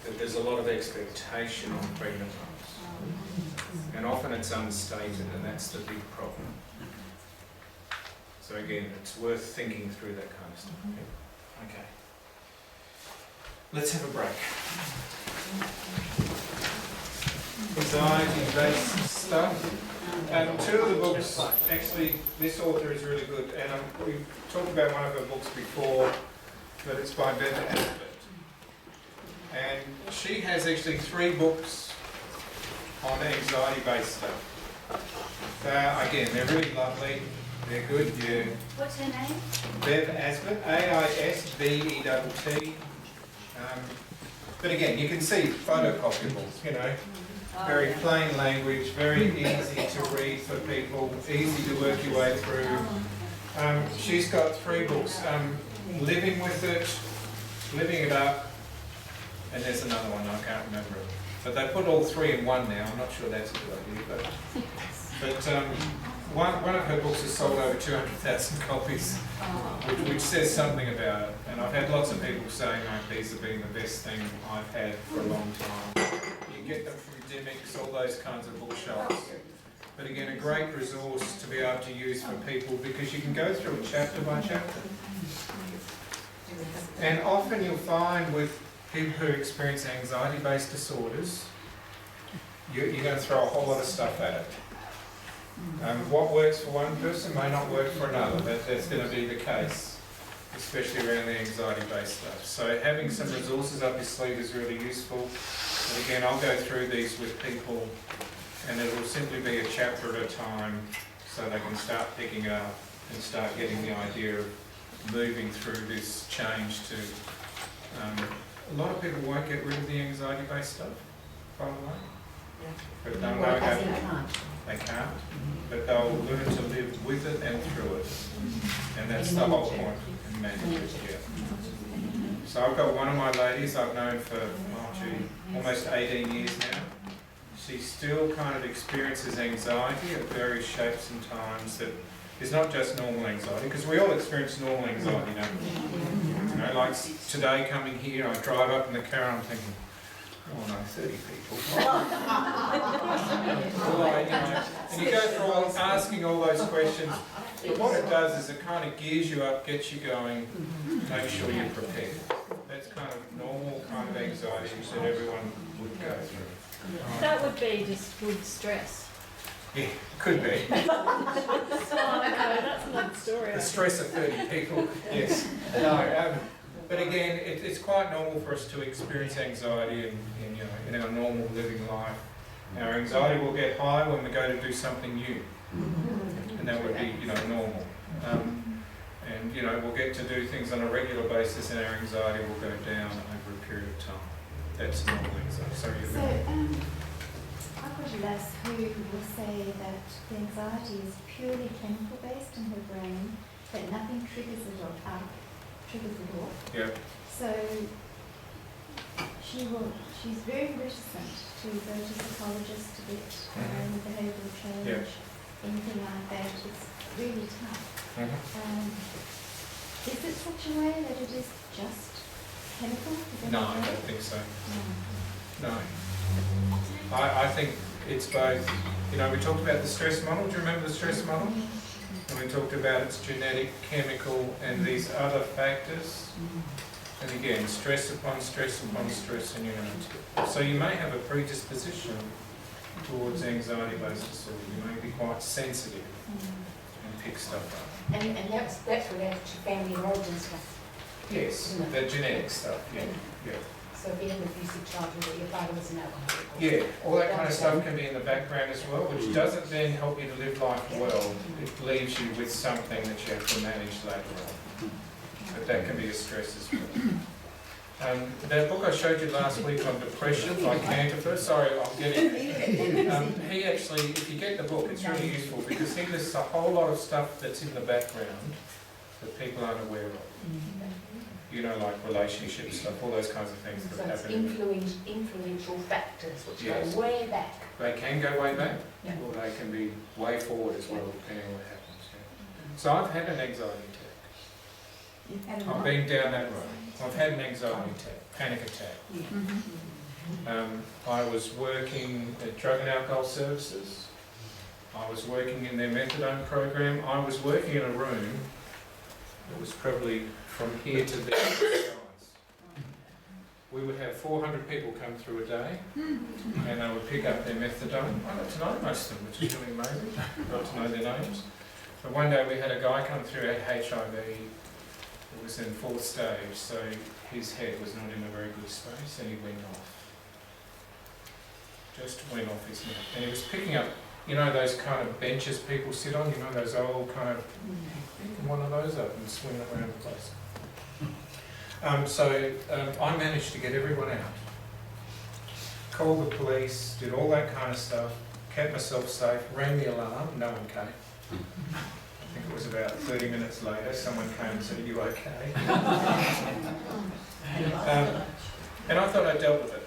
that there's a lot of expectation on pregnant mums. And often it's unstated, and that's the big problem. So again, it's worth thinking through that kind of stuff. Okay. Let's have a break. Anxiety-based stuff. Two of the books, actually, this author is really good, and we've talked about one of her books before, but it's by Bev Asbett. And she has actually 3 books on anxiety-based stuff. Again, they're really lovely, they're good, yeah. What's her name? Bev Asbett, A-I-S-B-E-T-T. But again, you can see photocopyables, very plain language, very easy to read for people, easy to work your way through. She's got 3 books, Living with It, Living It Up, and there's another one, I can't remember it. But they put all 3 in one now, I'm not sure that's a good idea, but one of her books has sold over 200,000 copies, which says something about it. And I've had lots of people saying, these have been the best thing I've had for a long time. You get them from Dimmicks, all those kinds of bookshops. But again, a great resource to be able to use for people, because you can go through it chapter by chapter. And often you'll find with people who experience anxiety-based disorders, you're going to throw a whole lot of stuff at it. What works for one person may not work for another. That's going to be the case, especially around the anxiety-based stuff. So having some resources up your sleeve is really useful. And again, I'll go through these with people, and it will simply be a chapter at a time, so they can start picking it up and start getting the idea of moving through this change to... a lot of people won't get rid of the anxiety-based stuff, by the way. But they'll know how they can't, but they'll learn to live with it and through it. And that's the whole point, and manage it, yeah. So I've got one of my ladies I've known for, almost 18 years now. She still kind of experiences anxiety at various shapes and times that is not just normal anxiety, because we all experience normal anxiety, don't we? Like today coming here, I drive up in the car and I'm thinking, oh no, 30 people. And you go through asking all those questions, but what it does is it kind of gears you up, gets you going, make sure you're prepared. That's kind of normal kind of anxiety that everyone would go through. That would be just good stress. Yeah, could be. Oh, no, that's another story. The stress of 30 people, yes. No, but again, it's quite normal for us to experience anxiety in our normal living life. Our anxiety will get high when we go to do something new, and that would be, normal. And we'll get to do things on a regular basis, and our anxiety will go down over a period of time. That's normal anxiety. Sorry, I've got a lass who will say that the anxiety is purely chemical based in her brain, that nothing triggers it off. Yeah. So she's very reticent to go to a psychologist to get behavioural change, anything like that. It's really tough. Is it such a way that it is just chemical? No, I don't think so. No. I think it's both. We talked about the stress model. Do you remember the stress model? And we talked about its genetic, chemical, and these other factors. And again, stress upon stress upon stress, and so you may have a predisposition towards anxiety-based disorder. You may be quite sensitive and pick stuff up. And that's related to family origin stuff. Yes, the genetic stuff. Yeah. So being an abusive childhood, that your father was an alcoholic. Yeah, all that kind of stuff can be in the background as well, which doesn't then help you to live life well. It leaves you with something that you have to manage later on. But that can be a stress as well. That book I showed you last week on depression by Canterford, sorry, I'm getting he actually, if you get the book, it's really useful because he lists a whole lot of stuff that's in the background that people aren't aware of. Like relationship stuff, all those kinds of things that happen. Influential factors which go way back. They can go way back, or they can be way forward as well, depending on what happens. So I've had an anxiety attack. I've been down that road. I've had an anxiety attack, panic attack. I was working at Drug and Alcohol Services. I was working in their methadone program. I was working in a room that was probably from here to there. We would have 400 people come through a day, and they would pick up their methadone. I got to know most of them, which was really amazing. Got to know their names. But one day we had a guy come through, had HIV. It was in 4th stage, so his head was not in a very good space, and he went off. Just went off his neck. And he was picking up, those kind of benches people sit on, those old kind of, picking one of those up and swinging it around the place. I managed to get everyone out. Called the police, did all that kind of stuff, kept myself safe, rang the alarm, no one came. I think it was about 30 minutes later, someone came and said, "Are you okay?" And I thought I dealt with it.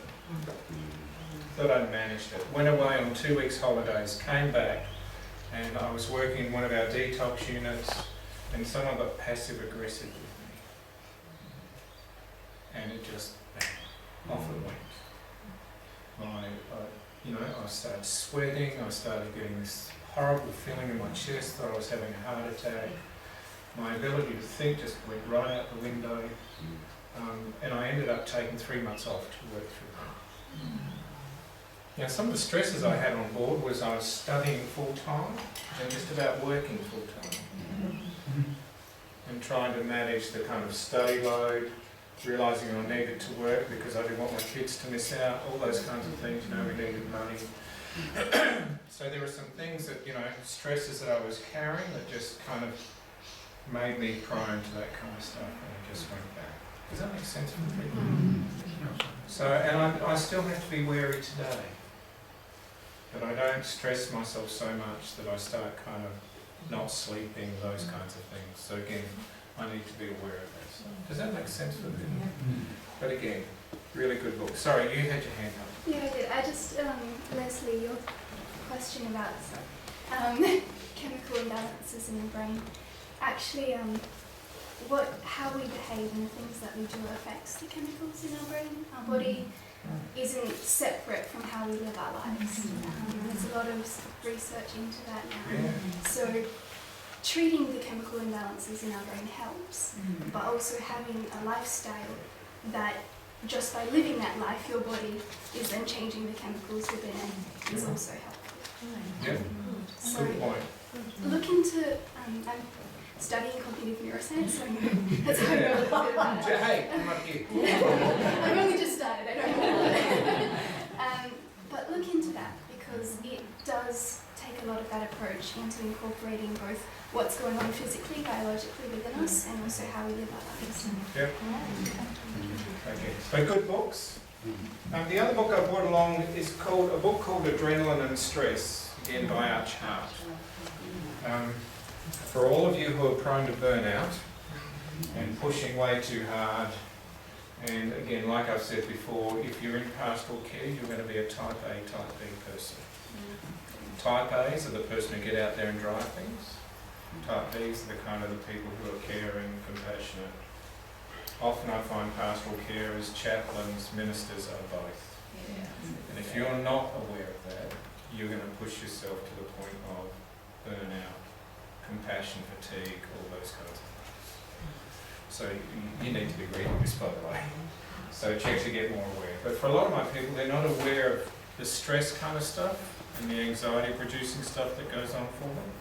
Thought I managed it. Went away on 2 weeks holidays, came back, and I was working in one of our detox units, and someone got passive aggressive with me. And it just, off it went. I started sweating, I started getting this horrible feeling in my chest, thought I was having a heart attack. My ability to think just went right out the window, and I ended up taking 3 months off to work through that. Some of the stresses I had on board was I was studying full-time and just about working full-time. And trying to manage the kind of study load, realising I needed to work because I didn't want my kids to miss out, all those kinds of things, we needed money. So there were some things that, stresses that I was carrying that just kind of made me prone to that kind of stuff, and it just went back. Does that make sense for people? So, and I still have to be wary today, that I don't stress myself so much that I start kind of not sleeping, those kinds of things. So again, I need to be aware of that stuff. Does that make sense for people? But again, really good book. Sorry, you had your hand up. Yeah, I did. I just, Leslie, your question about chemical imbalances in the brain. Actually, how we behave and the things that we do affects the chemicals in our brain. Our body isn't separate from how we live our lives. There's a lot of research into that now. So treating the chemical imbalances in our brain helps, but also having a lifestyle that just by living that life, your body is then changing the chemicals within it is also helpful. So Good point. look into, I'm studying cognitive neuroscience, so that's how I know a little bit about it. Hey, come up here. I've only just started, I don't know. But look into that, because it does take a lot of that approach into incorporating both what's going on physically, biologically within us, and also how we live our lives. Yep. Okay. So good books. The other book I brought along is a book called Adrenaline and Stress, again by Arch Hart. For all of you who are prone to burnout and pushing way too hard, and again, like I've said before, if you're in pastoral care, you're going to be a type A, type B person. Type A's are the person who get out there and drive things. Type B's are the kind of the people who are caring, compassionate. Often I find pastoral carers, chaplains, ministers are both. And if you're not aware of that, you're going to push yourself to the point of burnout, compassion, fatigue, all those kinds of things. So you need to be reading this, by the way. So check to get more aware. But for a lot of my people, they're not aware of the stress kind of stuff and the anxiety producing stuff that goes on for them.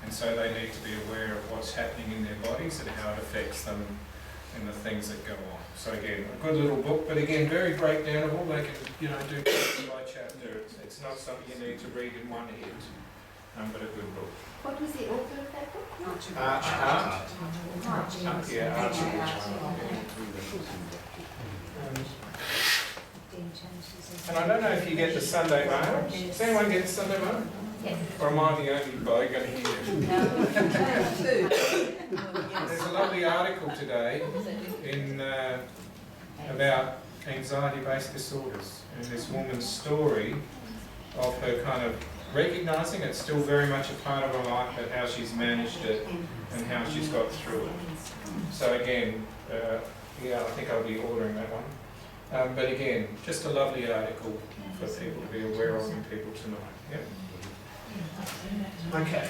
And so they need to be aware of what's happening in their bodies and how it affects them and the things that go on. So again, a good little book, but again, very breakdownable. They can, do chapter by chapter. It's not something you need to read in one hit, but a good book. What was the author of that book? Arch Hart. Yeah, Arch Hart. And I don't know if you get the Sunday mail. Does anyone get the Sunday mail? Yes. Or am I the only boy going to hear it? There's a lovely article today in about anxiety-based disorders, and this woman's story of her kind of recognising it's still very much a part of her life, but how she's managed it and how she's got through it. So again, I think I'll be ordering that one. But again, just a lovely article for people to be aware of and people to know. Yep. Okay.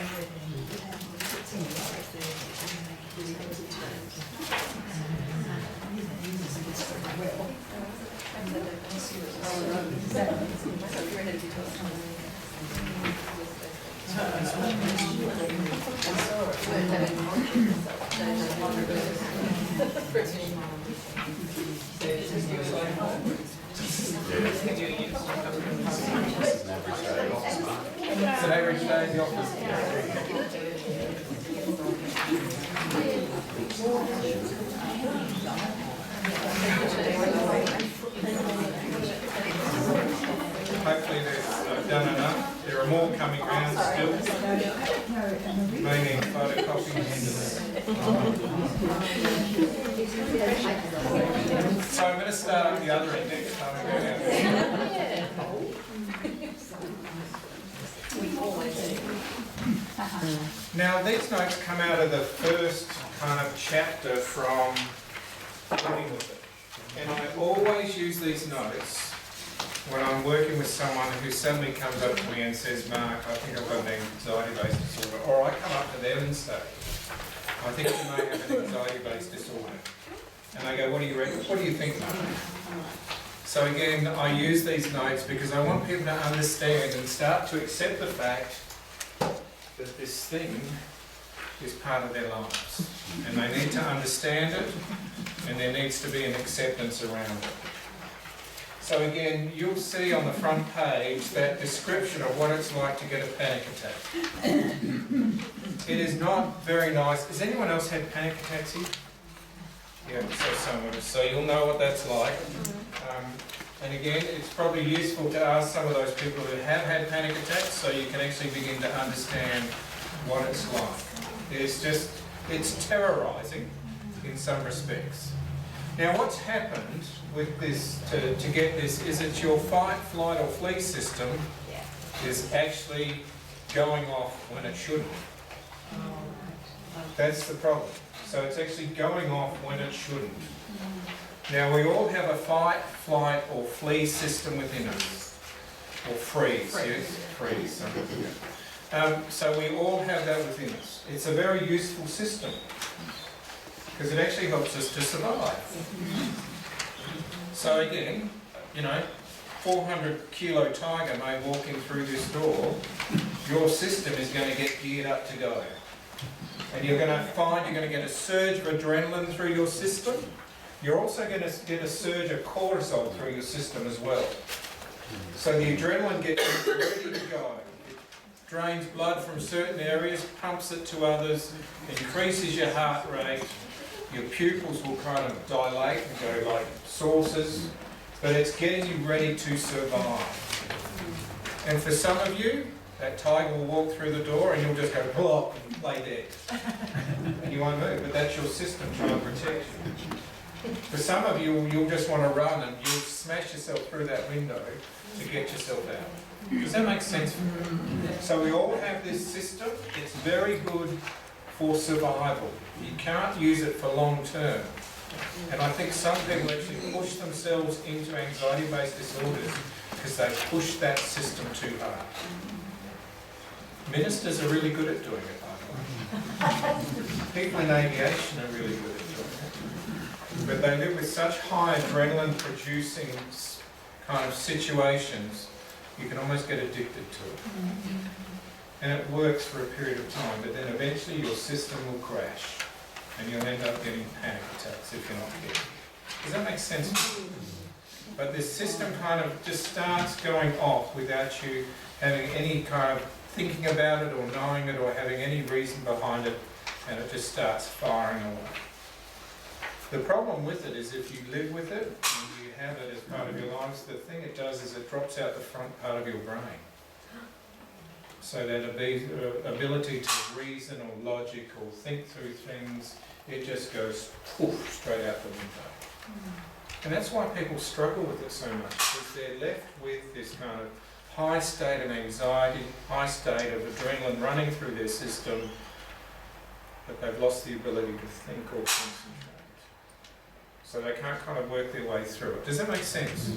It's an average day in the office. Hopefully they've done enough. There are more coming round still. Meaning photocopying into this. So I'm going to start at the other end next time we go down. Now these notes come out of the first kind of chapter from living with it. And I always use these notes when I'm working with someone who suddenly comes up to me and says, Mark, I think I've got an anxiety-based disorder. Or I come up to them and say, I think you may have an anxiety-based disorder. And they go, what do you reckon? What do you think, Mark? So again, I use these notes because I want people to understand and start to accept the fact that this thing is part of their lives. And they need to understand it, and there needs to be an acceptance around it. So again, you'll see on the front page that description of what it's like to get a panic attack. It is not very nice. Has anyone else had panic attacks here? Yeah, so someone. So you'll know what that's like. And again, it's probably useful to ask some of those people who have had panic attacks so you can actually begin to understand what it's like. It's terrorising in some respects. Now what's happened with this, to get this, is that your fight, flight or flee system is actually going off when it shouldn't. That's the problem. So it's actually going off when it shouldn't. Now we all have a fight, flight or flee system within us. Or freeze, yes? Freeze. So we all have that within us. It's a very useful system because it actually helps us to survive. So again, 400 kilo tiger may walk in through this door your system is going to get geared up to go. And you're going to find you're going to get a surge of adrenaline through your system. You're also going to get a surge of cortisol through your system as well. So the adrenaline gets ready to go. It drains blood from certain areas, pumps it to others, increases your heart rate. Your pupils will kind of dilate and go like saucers, but it's getting you ready to survive. And for some of you, that tiger will walk through the door and you'll just go plop and lay dead. And you won't move, but that's your system trying to protect you. For some of you, you'll just want to run and you'll smash yourself through that window to get yourself out. Does that make sense? So we all have this system. It's very good for survival. You can't use it for long term. And I think some people actually push themselves into anxiety-based disorders because they push that system too hard. Ministers are really good at doing it, by the way. People in aviation are really good at doing it. But they live with such high adrenaline producing kind of situations, you can almost get addicted to it. And it works for a period of time, but then eventually your system will crash and you'll end up getting panic attacks if you're not careful. Does that make sense? But this system kind of just starts going off without you having any kind of thinking about it or knowing it or having any reason behind it, and it just starts firing away. The problem with it is if you live with it and you have it as part of your lives, the thing it does is it drops out the front part of your brain. So that ability to reason or logic or think through things, it just goes poof, straight out the window. And that's why people struggle with it so much, because they're left with this kind of high state of anxiety, high state of adrenaline running through their system, but they've lost the ability to think or concentrate. So they can't kind of work their way through it. Does that make sense?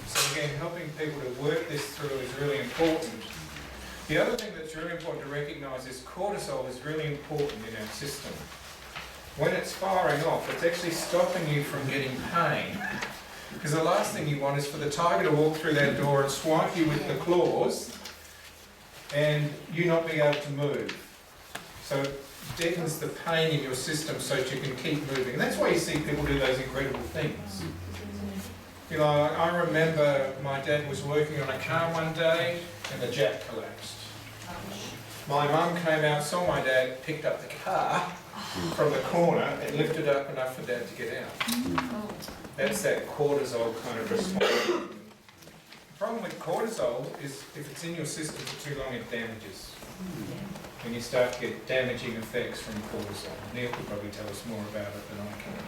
So again, helping people to work this through is really important. The other thing that's really important to recognise is cortisol is really important in our system. When it's firing off, it's actually stopping you from getting pain. Because the last thing you want is for the tiger to walk through that door and swipe you with the claws and you not be able to move. So it deadens the pain in your system so that you can keep moving. And that's why you see people do those incredible things. You know, I remember my dad was working on a car one day and the jack collapsed. My mum came out, saw my dad, picked up the car from the corner and lifted up enough for Dad to get out. That's that cortisol kind of response. The problem with cortisol is if it's in your system for too long, it damages. When you start to get damaging effects from cortisol. Neil could probably tell us more about it than I can.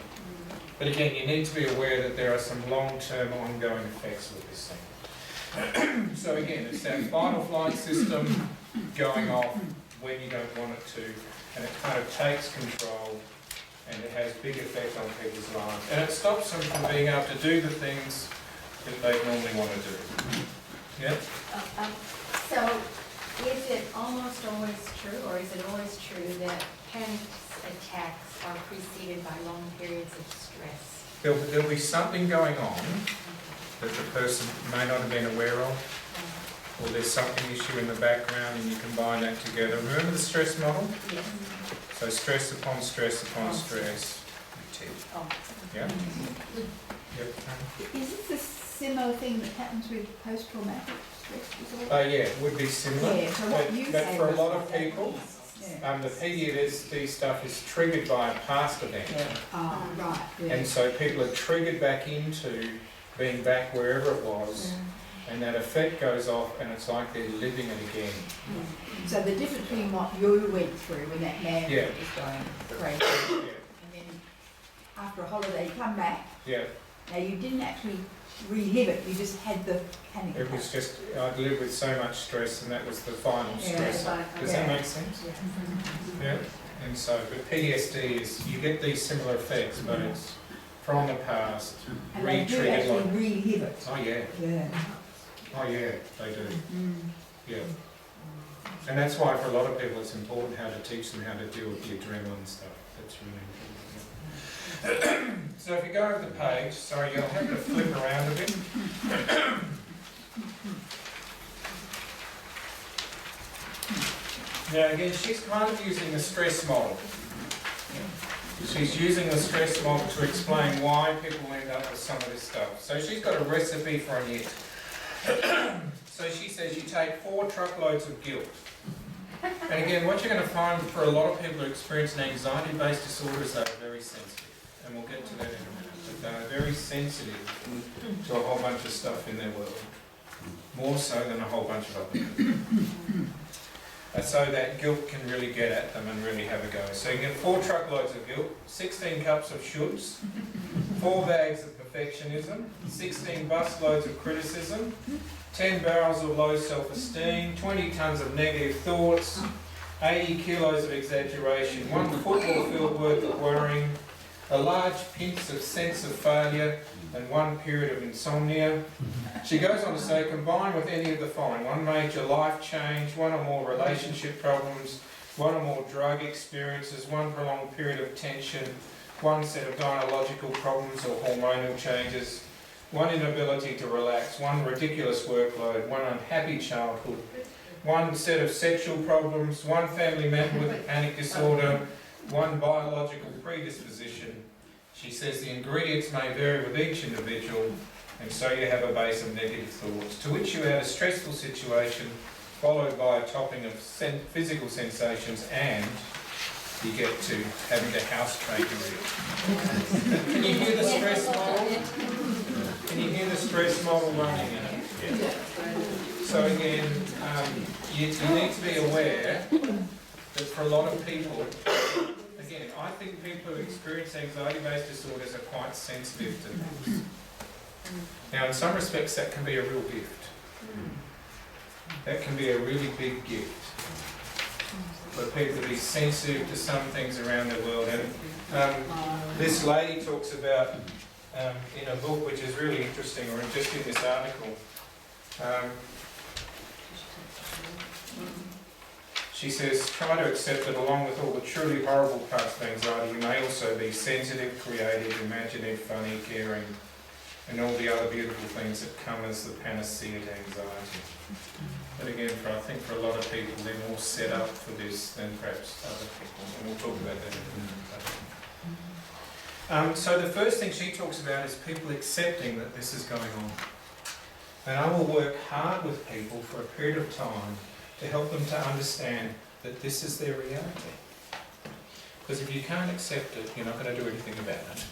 But again, you need to be aware that there are some long-term ongoing effects with this thing. So again, it's that fight or flight system going off when you don't want it to, and it kind of takes control, and it has big effect on people's lives. And it stops them from being able to do the things that they normally want to do. Yeah? So, is it almost always true, or is it always true that panic attacks are preceded by long periods of stress? There'll be something going on that the person may not have been aware of, or there's something issue in the background and you combine that together. Remember the stress model? Yes. So stress upon stress upon stress. Oh. Yeah? Yep. Is this a similar thing that happens with post-traumatic stress disorder? Yeah, it would be similar. Yeah, so what you but say for a was lot of like people, that. the PTSD stuff is triggered by a past event. Oh, right. Yeah. And so people are triggered back into being back wherever it was, and that effect goes off and it's like they're living it again. So the difference between what you went through when that man Yeah. was going crazy, Yeah. and then after a holiday you come back, Yeah. now you didn't actually relive it, you just had the panic It attack. was just, I'd lived with so much stress and that was the final stress. Does that make sense? Yeah. And so, but PTSD is, you get these similar effects, but it's from the past, And they do re-triggered actually like, relive it. oh yeah, Yeah. oh yeah, they do, yeah. And that's why for a lot of people it's important how to teach them how to deal with the adrenaline stuff. That's really important. So if you go over the page, sorry, you'll have to flip around a bit. Now again, she's kind of using the stress model. She's using the stress model to explain why people end up with some of this stuff. So she's got a recipe for an it. So she says you take 4 truckloads of guilt. And again, what you're going to find for a lot of people who experience anxiety-based disorders, they're very sensitive. And we'll get to that in a minute. But they're very sensitive to a whole bunch of stuff in their world. More so than a whole bunch of other people. So that guilt can really get at them and really have a go. So you get 4 truckloads of guilt, 16 cups of shoulds, 4 bags of perfectionism, 16 busloads of criticism, 10 barrels of low self-esteem, 20 tons of negative thoughts, 80 kilos of exaggeration, 1 football field worth of worrying, a large pinch of sense of failure, and 1 period of insomnia. She goes on to say, combined with any of the following: 1 major life change, 1 or more relationship problems, 1 or more drug experiences, 1 prolonged period of tension, 1 set of gynecological problems or hormonal changes, 1 inability to relax, 1 ridiculous workload, 1 unhappy childhood, 1 set of sexual problems, 1 family member with a panic disorder, 1 biological predisposition. She says the ingredients may vary with each individual, and so you have a base of negative thoughts, to which you add a stressful situation, followed by a topping of physical sensations, and you get to having to house train your Can you hear the stress model? Can you hear the stress model running in it? Yeah. So again, you need to be aware that for a lot of people, again, I think people who experience anxiety-based disorders are quite sensitive to this. Now, in some respects, that can be a real gift. That can be a really big gift for people to be sensitive to some things around their world. And this lady talks about, in a book which is really interesting, or just in this article, she says, try to accept that along with all the truly horrible parts of anxiety, you may also be sensitive, creative, imaginative, funny, caring, and all the other beautiful things that come as the panacea to anxiety. But again, I think for a lot of people, they're more set up for this than perhaps other people, and we'll talk about that in a minute. So the first thing she talks about is people accepting that this is going on. And I will work hard with people for a period of time to help them to understand that this is their reality. Because if you can't accept it, you're not going to do anything about it.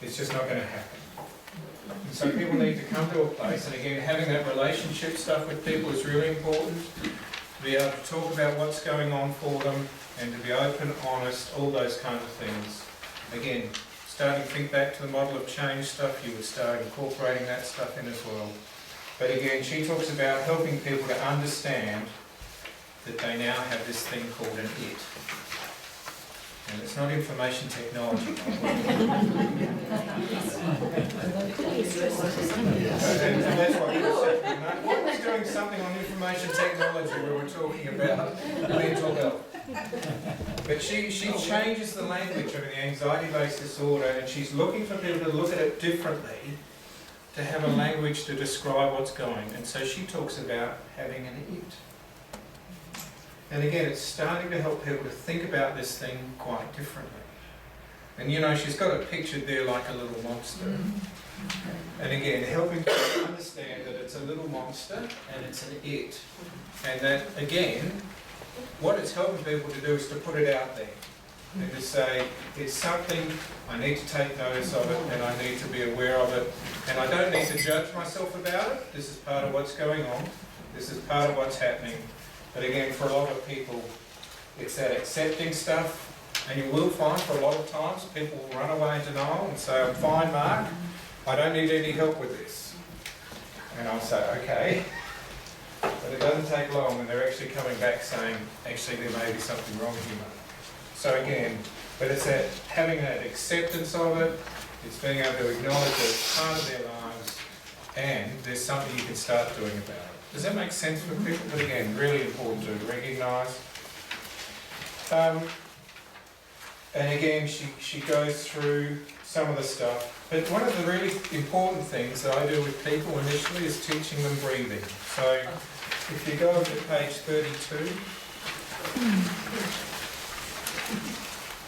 It's just not going to happen. And so people need to come to a place, and again, having that relationship stuff with people is really important, to be able to talk about what's going on for them, and to be open, honest, all those kinds of things. Again, starting to think back to the model of change stuff, you would start incorporating that stuff in as well. But again, she talks about helping people to understand that they now have this thing called an it. And it's not information technology. And that's why what was doing something on information technology we were talking about mental health. But she changes the language of the anxiety-based disorder, and she's looking for people to look at it differently, to have a language to describe what's going. And so she talks about having an it. And again, it's starting to help people to think about this thing quite differently. And you know, she's got it pictured there like a little monster. And again, helping people understand that it's a little monster and it's an it. And that, again, what it's helping people to do is to put it out there. And to say, it's something, I need to take notice of it, and I need to be aware of it. And I don't need to judge myself about it. This is part of what's going on. This is part of what's happening. But again, for a lot of people, it's that accepting stuff. And you will find for a lot of times, people will run away in denial and say, I'm fine, Mark. I don't need any help with this. And I'll say, okay. But it doesn't take long, and they're actually coming back saying, actually, there may be something wrong here, Mark. So again, but it's that having that acceptance of it, it's being able to acknowledge that it's part of their lives, and there's something you can start doing about it. Does that make sense for people? But again, really important to recognise. And again, she goes through some of the stuff. But one of the really important things that I do with people initially is teaching them breathing. So if you go over to page 32,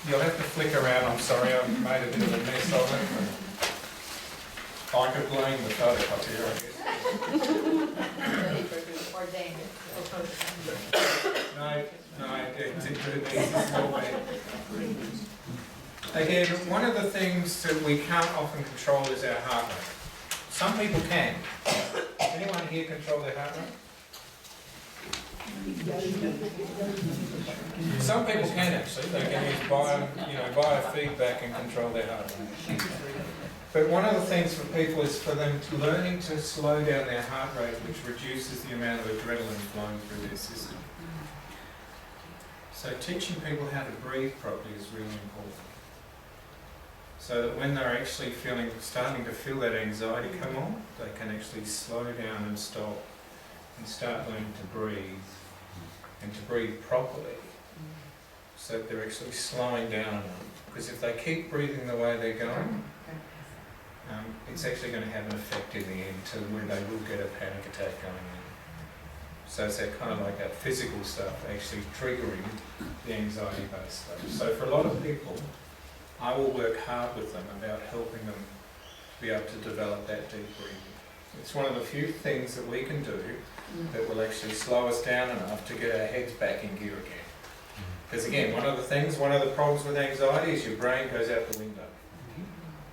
You'll have to flick around, I'm sorry, I've made a bit of a mess of it. I could blame the photocopier, I guess. Ordained No, it's not bad. Again, one of the things that we can't often control is our heart rate. Some people can. Anyone here control their heart rate? Some people can actually. They can use biofeedback and control their heart rate. But one of the things for people is for them learning to slow down their heart rate, which reduces the amount of adrenaline flowing through their system. So teaching people how to breathe properly is really important. So that when they're actually starting to feel that anxiety come on, they can actually slow down and stop and start learning to breathe and to breathe properly. So that they're actually slowing down enough. Because if they keep breathing the way they're going, it's actually going to have an effect in the end to where they will get a panic attack going in. So it's that kind of like that physical stuff actually triggering the anxiety-based stuff. So for a lot of people, I will work hard with them about helping them be able to develop that deep breathing. It's one of the few things that we can do that will actually slow us down enough to get our heads back in gear again. Because again, one of the problems with anxiety is your brain goes out the window.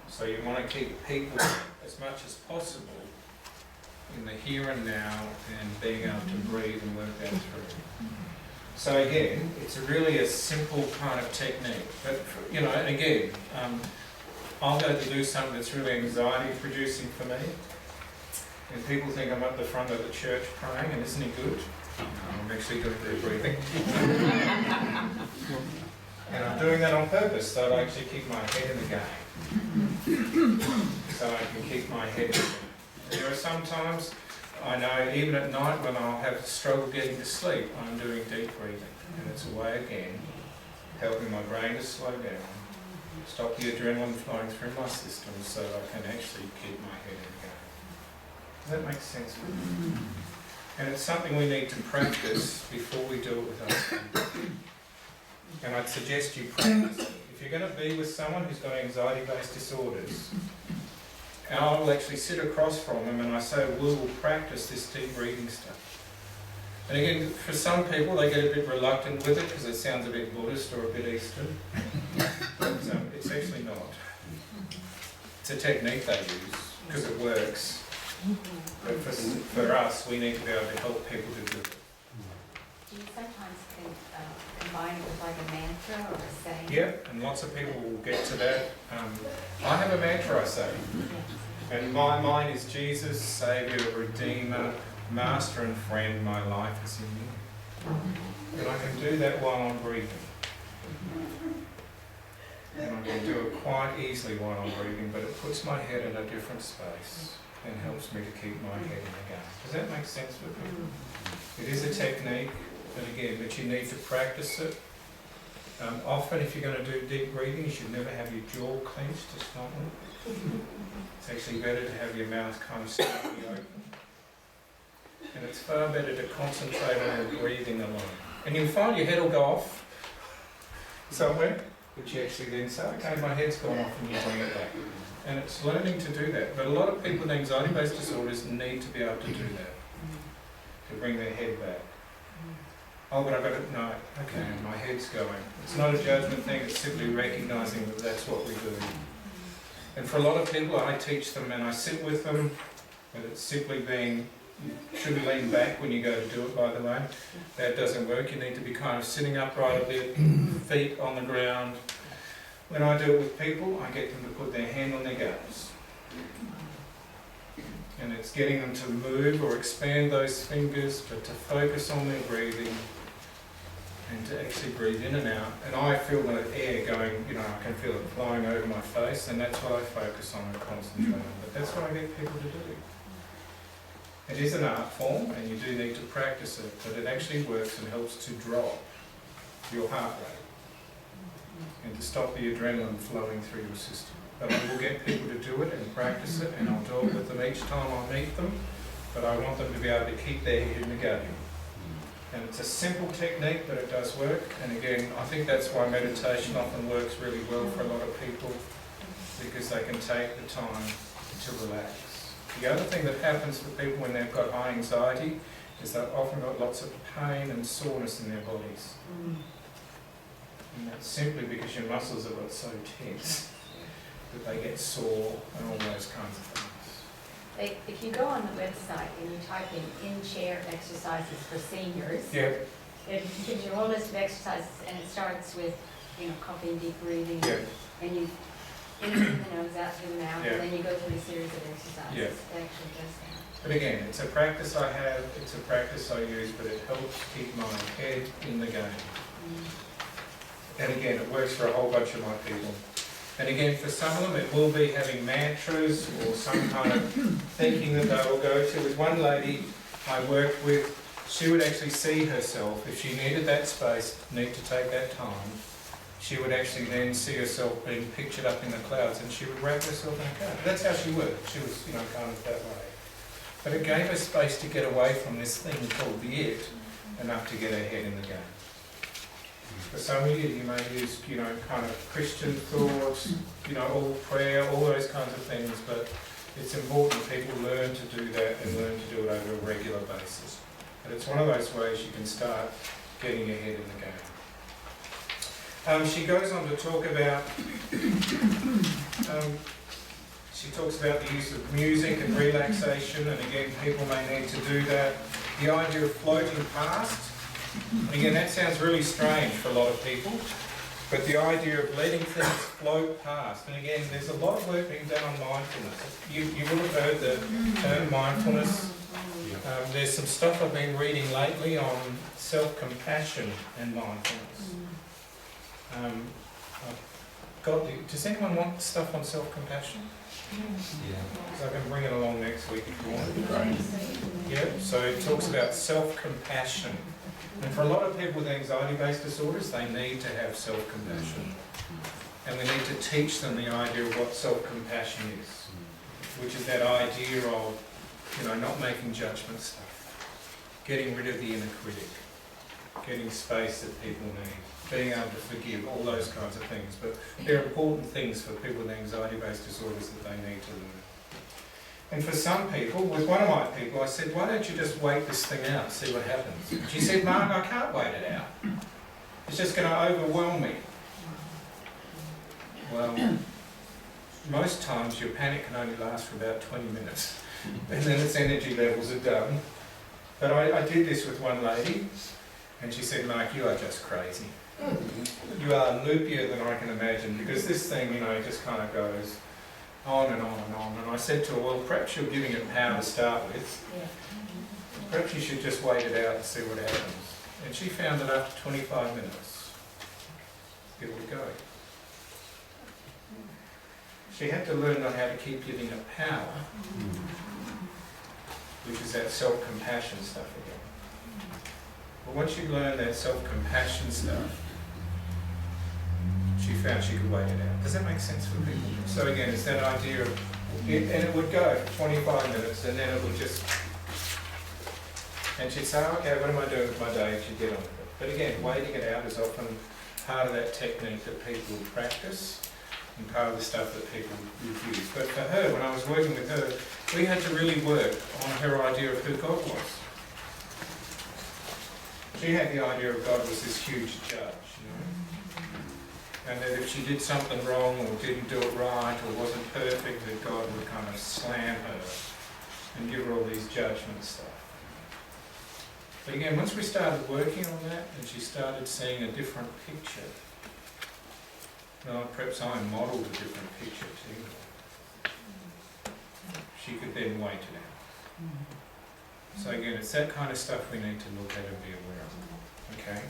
So you want to keep people as much as possible in the here and now and being able to breathe and work that through. So again, it's really a simple kind of technique. But, and again, I'll go to do something that's really anxiety producing for me. And people think I'm at the front of the church praying, and isn't he good? I'm actually doing deep breathing. And I'm doing that on purpose, so I actually keep my head in the game. So I can keep my head in the game. There are some times, I know, even at night when I'll have struggle getting to sleep, I'm doing deep breathing. And it's a way, again, helping my brain to slow down, stop the adrenaline flowing through my system so I can actually keep my head in the game. Does that make sense? And it's something we need to practice before we do it with other people. And I'd suggest you practice it. If you're going to be with someone who's got anxiety-based disorders, and I'll actually sit across from them and I say, we'll practice this deep breathing stuff. And again, for some people, they get a bit reluctant with it because it sounds a bit Buddhist or a bit Eastern. But it's actually not. It's a technique they use because it works. But for us, we need to be able to help people to do it. Do you sometimes combine it with like a mantra or a saying? Yep, and lots of people will get to that. I have a mantra I say. And mine is Jesus, Saviour, Redeemer, Master and Friend, my life is in you. And I can do that while I'm breathing. And I can do it quite easily while I'm breathing, but it puts my head in a different space and helps me to keep my head in the game. Does that make sense with people? It is a technique, but you need to practice it. Often if you're going to do deep breathing, you should never have your jaw clenched to start with. It's actually better to have your mouth kind of slightly open. And it's far better to concentrate on the breathing alone. And you'll find your head will go off somewhere, but you actually then say, okay, my head's gone off, and you bring it back. And it's learning to do that. But a lot of people with anxiety-based disorders need to be able to do that, to bring their head back. Oh, but I've got to, no, okay, my head's going. It's not a judgment thing, it's simply recognising that that's what we do. And for a lot of people, I teach them and I sit with them, but it's simply being, you shouldn't lean back when you go to do it, by the way. That doesn't work. You need to be kind of sitting upright a bit, feet on the ground. When I do it with people, I get them to put their hand on their guts. And it's getting them to move or expand those fingers, but to focus on their breathing and to actually breathe in and out. And I feel the air going, I can feel it flowing over my face, and that's what I focus on and concentrate on. But that's what I get people to do. It is an art form, and you do need to practice it, but it actually works and helps to drop your heart rate and to stop the adrenaline flowing through your system. But I will get people to do it and practice it, and I'll do it with them each time I meet them, but I want them to be able to keep their head in the game. And it's a simple technique, but it does work. And again, I think that's why meditation often works really well for a lot of people, because they can take the time to relax. The other thing that happens for people when they've got high anxiety is they've often got lots of pain and soreness in their bodies. And that's simply because your muscles have got so tense that they get sore and all those kinds of things. If you go on the website and you type in chair exercises for seniors, Yeah. it gives you a whole list of exercises, and it starts with, copying deep breathing, Yeah. and you in through the nose, out through the mouth, Yeah. and then you go through a series of exercises. Yeah. It actually does that. But again, it's a practice I have, it's a practice I use, but it helps keep my head in the game. And again, it works for a whole bunch of my people. And again, for some of them, it will be having mantras or some kind of thinking that they will go to. With one lady I worked with, she would actually see herself, if she needed that space, need to take that time, she would actually then see herself being pictured up in the clouds, and she would wrap herself in a cloud. That's how she worked. She was, kind of that way. But it gave her space to get away from this thing called the it, enough to get her head in the game. For some of you may use, kind of Christian thoughts, all prayer, all those kinds of things, but it's important people learn to do that and learn to do it over a regular basis. But it's one of those ways you can start getting your head in the game. She goes on to talk about, she talks about the use of music and relaxation, and again, people may need to do that. The idea of floating past, and again, that sounds really strange for a lot of people, but the idea of letting things float past, and again, there's a lot of work being done on mindfulness. You will have heard the term mindfulness. There's some stuff I've been reading lately on self-compassion and mindfulness. Does anyone want stuff on self-compassion? Yeah. So I can bring it along next week if you want. Yeah, so it talks about self-compassion. And for a lot of people with anxiety-based disorders, they need to have self-compassion. And we need to teach them the idea of what self-compassion is, which is that idea of, not making judgment stuff, getting rid of the inner critic, getting space that people need, being able to forgive, all those kinds of things. But they're important things for people with anxiety-based disorders that they need to learn. And for some people, with one of my people, I said, why don't you just wait this thing out, see what happens? And she said, Mark, I can't wait it out. It's just going to overwhelm me. Well, most times your panic can only last for about 20 minutes. And then its energy levels are done. But I did this with one lady, and she said, Mark, you are just crazy. You are loopier than I can imagine, because this thing, just kind of goes on and on and on. And I said to her, well, perhaps you're giving it power to start with. Perhaps you should just wait it out and see what happens. And she found that after 25 minutes, it would go. She had to learn on how to keep giving it power, which is that self-compassion stuff again. But once you learn that self-compassion stuff, she found she could wait it out. Does that make sense for people? So again, it's that idea of, and it would go for 25 minutes, and then it would just, and she'd say, okay, what am I doing with my day? And she'd get on with it. But again, waiting it out is often part of that technique that people practice, and part of the stuff that people use. But for her, when I was working with her, we had to really work on her idea of who God was. She had the idea of God was this huge judge, and that if she did something wrong or didn't do it right or wasn't perfect, that God would kind of slam her and give her all these judgment stuff. But again, once we started working on that and she started seeing a different picture, perhaps I modelled a different picture to her, she could then wait it out. So again, it's that kind of stuff we need to look at and be aware of. Okay?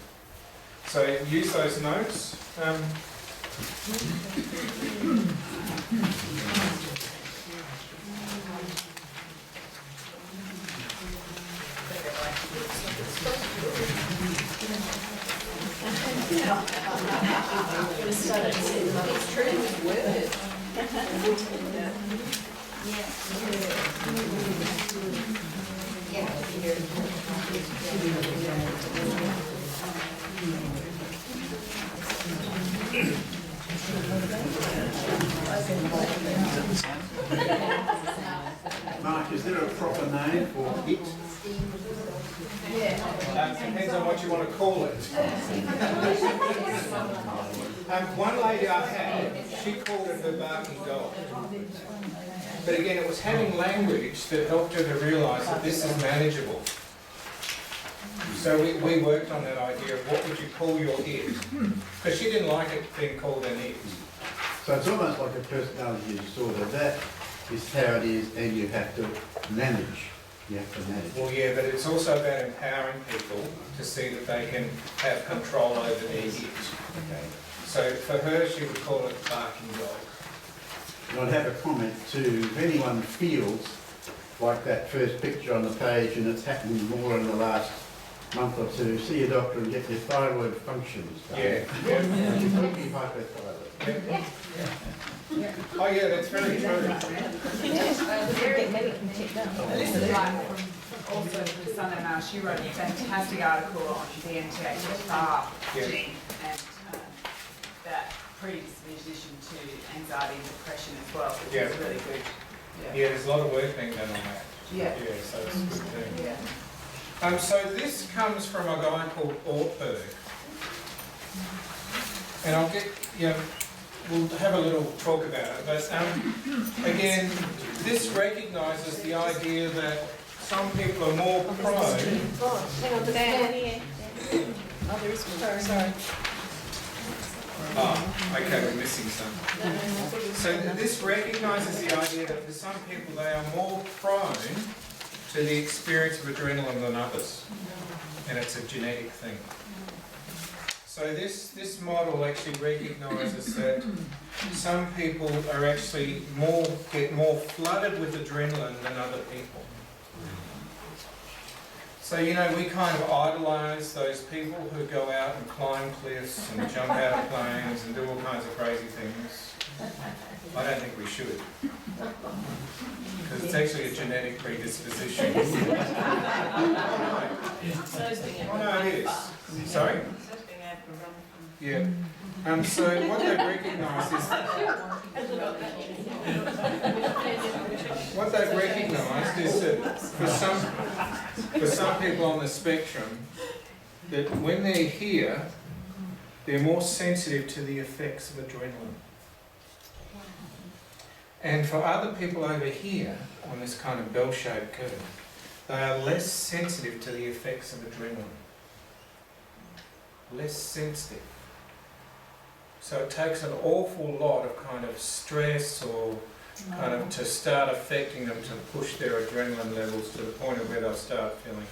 So use those notes. Mark, is there a proper name for it? Depends on what you want to call it. One lady I had, she called it her barking dog. But again, it was having language that helped her to realise that this is manageable. So we worked on that idea of what would you call your it, because she didn't like it being called an it. So it's almost like a personality disorder. That is how it is, and you have to manage. You have to manage. Well, yeah, but it's also about empowering people to see that they can have control over their it. Okay. So for her, she would call it barking dog. And I'd have a comment too, if anyone feels like that first picture on the page, and it's happened more in the last month or two, see a doctor and get your thyroid functions done. Yeah. You could be hypothyroid. Oh yeah, that's very true. And this is like from also the Sunday Mail. She wrote a fantastic article on the MTHFR gene and that predisposition to anxiety and depression as well, which is really good. Yeah, there's a lot of work being done on that. Yeah. Yeah, so it's a good thing. Yeah. So this comes from a guy called Ortberg. And I'll get, we'll have a little talk about it. But again, this recognises the idea that some people are more prone. Hang on, there. Oh, there is one. Sorry. Oh, okay, we're missing some. So this recognises the idea that for some people they are more prone to the experience of adrenaline than others. And it's a genetic thing. So this model actually recognises that some people are actually get more flooded with adrenaline than other people. So, we kind of idolise those people who go out and climb cliffs and jump out of planes and do all kinds of crazy things. I don't think we should. Because it's actually a genetic predisposition. Oh no, it is. Sorry? Yeah. So what they've recognised is that for some people on the spectrum, that when they're here, they're more sensitive to the effects of adrenaline. And for other people over here, on this kind of bell-shaped curve, they are less sensitive to the effects of adrenaline. Less sensitive. So it takes an awful lot of kind of stress or kind of to start affecting them to push their adrenaline levels to the point of where they'll start feeling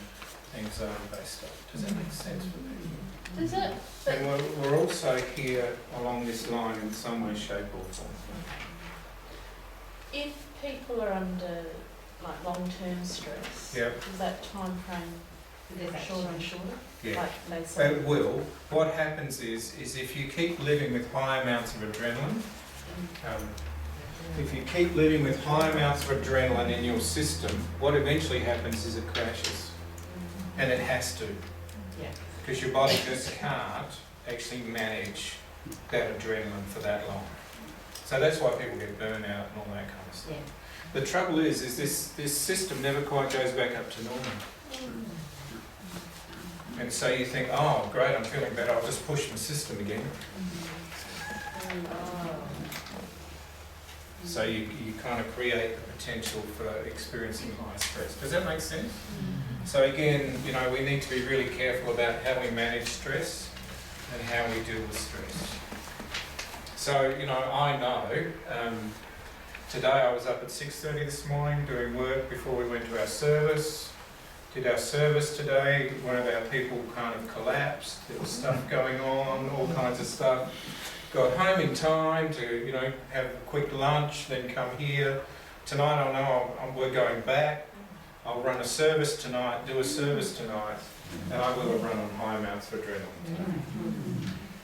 anxiety-based stuff. Does that make sense for people? Does it? And we're also here along this line in some way, shape or form. If people are under like long-term stress, is that time frame shorter and shorter? Yeah, like they say? it will. What happens is if you keep living with high amounts of adrenaline, if you keep living with high amounts of adrenaline in your system, what eventually happens is it crashes. And it has to. Because your body just can't actually manage that adrenaline for that long. So that's why people get burnt out and all that kind of stuff. The trouble is this system never quite goes back up to normal. And so you think, oh great, I'm feeling better, I'll just push my system again. So you kind of create the potential for experiencing high stress. Does that make sense? So again, we need to be really careful about how we manage stress and how we deal with stress. So, I know, today I was up at 6:30 this morning doing work before we went to our service. Did our service today, one of our people kind of collapsed, there was stuff going on, all kinds of stuff. Got home in time to, have a quick lunch, then come here. Tonight I know we're going back. I'll run a service tonight, do a service tonight, and I will have run on high amounts of adrenaline tonight.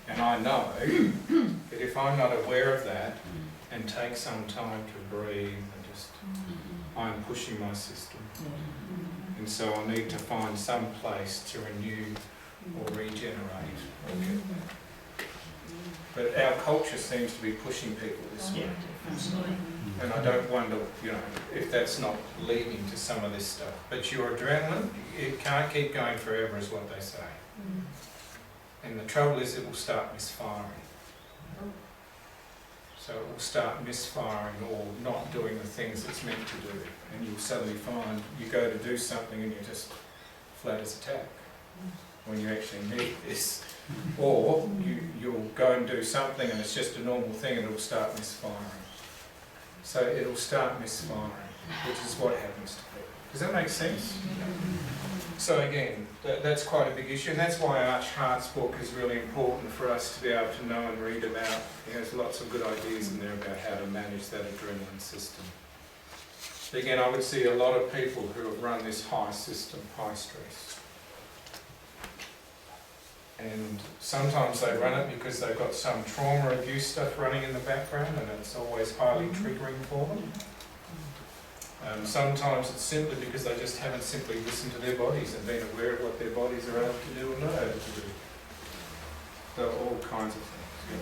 And I know that if I'm not aware of that and take some time to breathe and just, I'm pushing my system. And And so I need to find some place to renew or regenerate. Okay. But our culture seems to be pushing people this way. And I don't wonder, if that's not leading to some of this stuff. But your adrenaline, it can't keep going forever is what they say. And the trouble is it will start misfiring. So it will start misfiring or not doing the things it's meant to do. And you'll suddenly find you go to do something and you're just flat as a tack when you actually need this. Or you'll go and do something and it's just a normal thing and it'll start misfiring. So it'll start misfiring, which is what happens to people. Does that make sense? So again, that's quite a big issue, and that's why Arch Hart's book is really important for us to be able to know and read about. There's lots of good ideas in there about how to manage that adrenaline system. But again, I would see a lot of people who have run this high system, high stress. And sometimes they run it because they've got some trauma abuse stuff running in the background and it's always highly triggering for them. Sometimes it's simply because they just haven't simply listened to their bodies and been aware of what their bodies are able to do and not able to do. So all kinds of things. Yeah.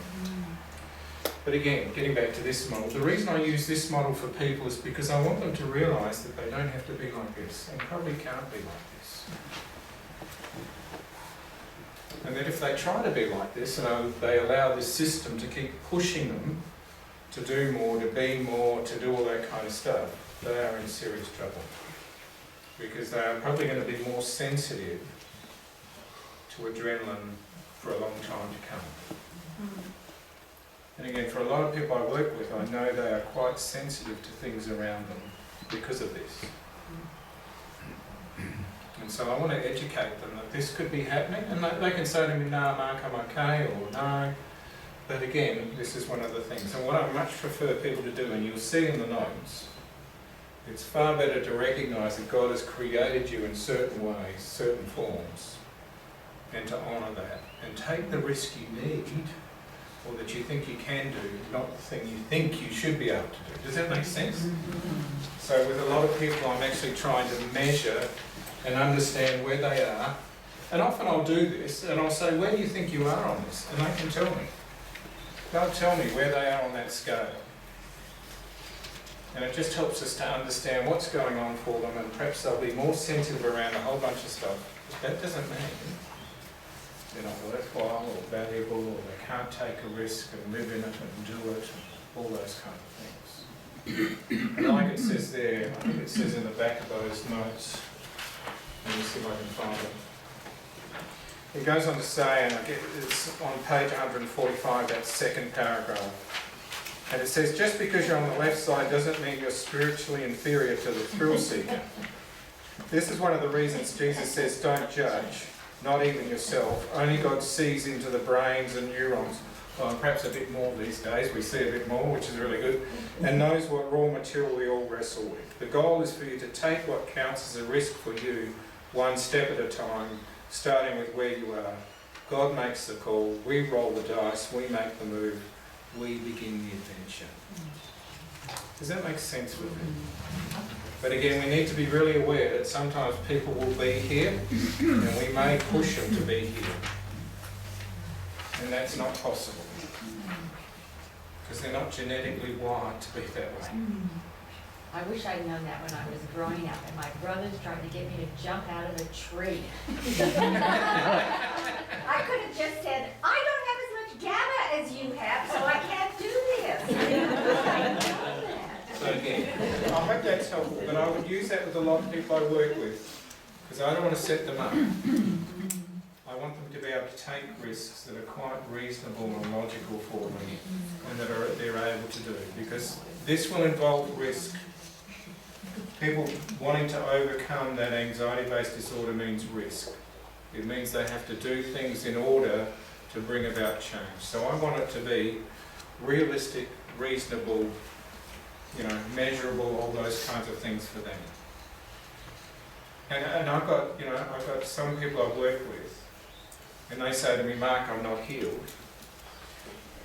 But again, getting back to this model, the reason I use this model for people is because I want them to realise that they don't have to be like this and probably can't be like this. And that if they try to be like this and they allow this system to keep pushing them to do more, to be more, to do all that kind of stuff, they are in serious trouble. Because they are probably going to be more sensitive to adrenaline for a long time to come. And again, for a lot of people I work with, I know they are quite sensitive to things around them because of this. And so I want to educate them that this could be happening, and they can say to me, "No, Mark, I'm okay," or "No." But again, this is one of the things. And what I much prefer people to do, and you'll see in the notes, it's far better to recognise that God has created you in certain ways, certain forms, and to honour that, and take the risk you need, or that you think you can do, not the thing you think you should be able to do. Does that make sense? So with a lot of people, I'm actually trying to measure and understand where they are. And often I'll do this, and I'll say, "Where do you think you are on this?" And they can tell me. They'll tell me where they are on that scale. And it just helps us to understand what's going on for them, and perhaps they'll be more sensitive around a whole bunch of stuff. But that doesn't mean they're not worthwhile or valuable, or they can't take a risk and live in it and do it, and all those kind of things. And like it says there, I think it says in the back of those notes, let me see if I can find it. It goes on to say, and it's on page 145, that second paragraph. And it says, just because you're on the left side doesn't mean you're spiritually inferior to the thrill seeker. This is one of the reasons Jesus says, don't judge, not even yourself. Only God sees into the brains and neurons. Well, perhaps a bit more these days, we see a bit more, which is really good, and knows what raw material we all wrestle with. The goal is for you to take what counts as a risk for you, one step at a time, starting with where you are. God makes the call, we roll the dice, we make the move, we begin the adventure. Does that make sense with me? But again, we need to be really aware that sometimes people will be here, and we may push them to be here. And that's not possible. Because they're not genetically wired to be that way. I wish I'd known that when I was growing up and my brothers tried to get me to jump out of a tree. I could have just said, I don't have as much GABA as you have, so I can't do this. So again, I hope that's helpful, but I would use that with a lot of people I work with, because I don't want to set them up. I want them to be able to take risks that are quite reasonable and logical for them, and that they're able to do, because this will involve risk. People wanting to overcome that anxiety-based disorder means risk. It means they have to do things in order to bring about change. So I want it to be realistic, reasonable, measurable, all those kinds of things for them. And I've got some people I've worked with, and they say to me, Mark, I'm not healed.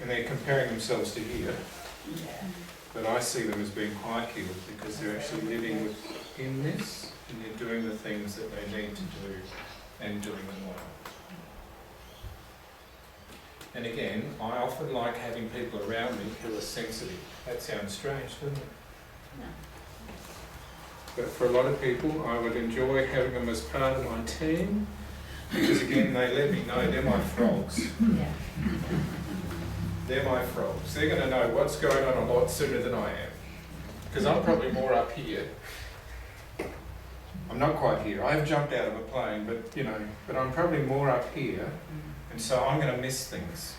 And they're comparing themselves to here. But I see them as being quite healed because they're actually living with in this, and you're doing the things that they need to do and doing them well. And again, I often like having people around me who are sensitive. That sounds strange, doesn't it? No. But for a lot of people, I would enjoy having them as part of my team, because again, they let me know they're my frogs. Yeah. They're my frogs. They're going to know what's going on a lot sooner than I am. Because I'm probably more up here. I'm not quite here. I've jumped out of a plane, but I'm probably more up here, and so I'm going to miss things.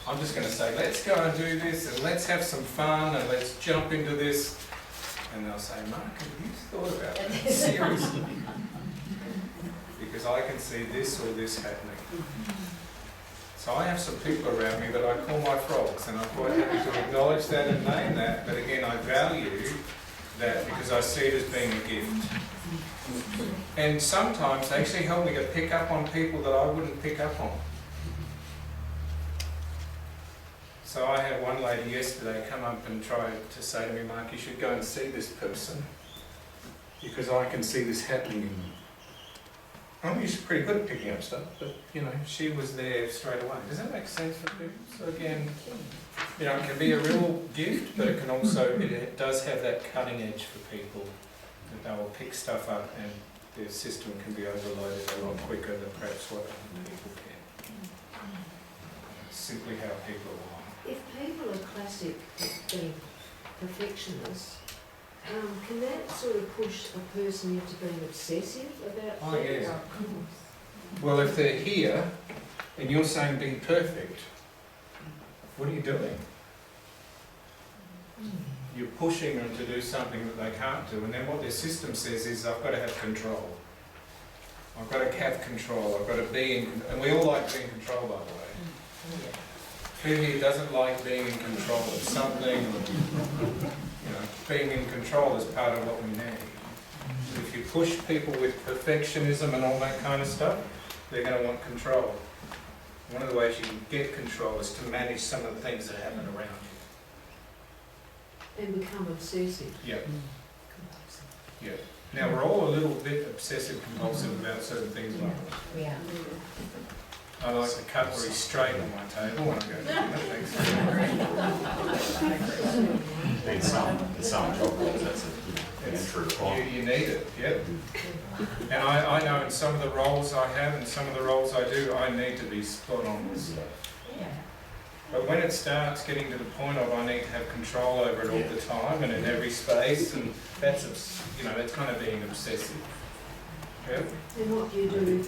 I'm just going to say, let's go and do this, and let's have some fun, and let's jump into this. And they'll say, Mark, have you thought about that seriously? Because I can see this or this happening. So I have some people around me that I call my frogs, and I'm quite happy to acknowledge that and name that, but again, I value that because I see it as being a gift. And sometimes they actually help me to pick up on people that I wouldn't pick up on. So I had one lady yesterday come up and try to say to me, Mark, you should go and see this person because I can see this happening in them. I'm usually pretty good at picking up stuff, but she was there straight away. Does that make sense for people? So again, it can be a real gift, but it can also, it does have that cutting edge for people that they will pick stuff up and their system can be overloaded a lot quicker than perhaps what other people can. Simply how people are. If people are classic at being perfectionists, can that sort of push a person into being obsessive about things? Yeah. Well, if they're here and you're saying be perfect, what are you doing? You're pushing them to do something that they can't do, and then what their system says is, I've got to have control. I've got to have control, I've got to be in, and we all like being in control, by the way. Who here doesn't like being in control of something? Being in control is part of what we need. If you push people with perfectionism and all that kind of stuff, they're going to want control. One of the ways you can get control is to manage some of the things that happen around you. And become obsessive. Yep. Yep. Now we're all a little bit obsessive compulsive about certain things like that. We are. I like the cutlery straight on my table when I go to In some job roles, that's an intro requirement. You need it, yep. And I know in some of the roles I have and some of the roles I do, I need to be spot on with stuff. But when it starts getting to the point of I need to have control over it all the time and in every space, and that's that's kind of being obsessive. Yep. And what do you do?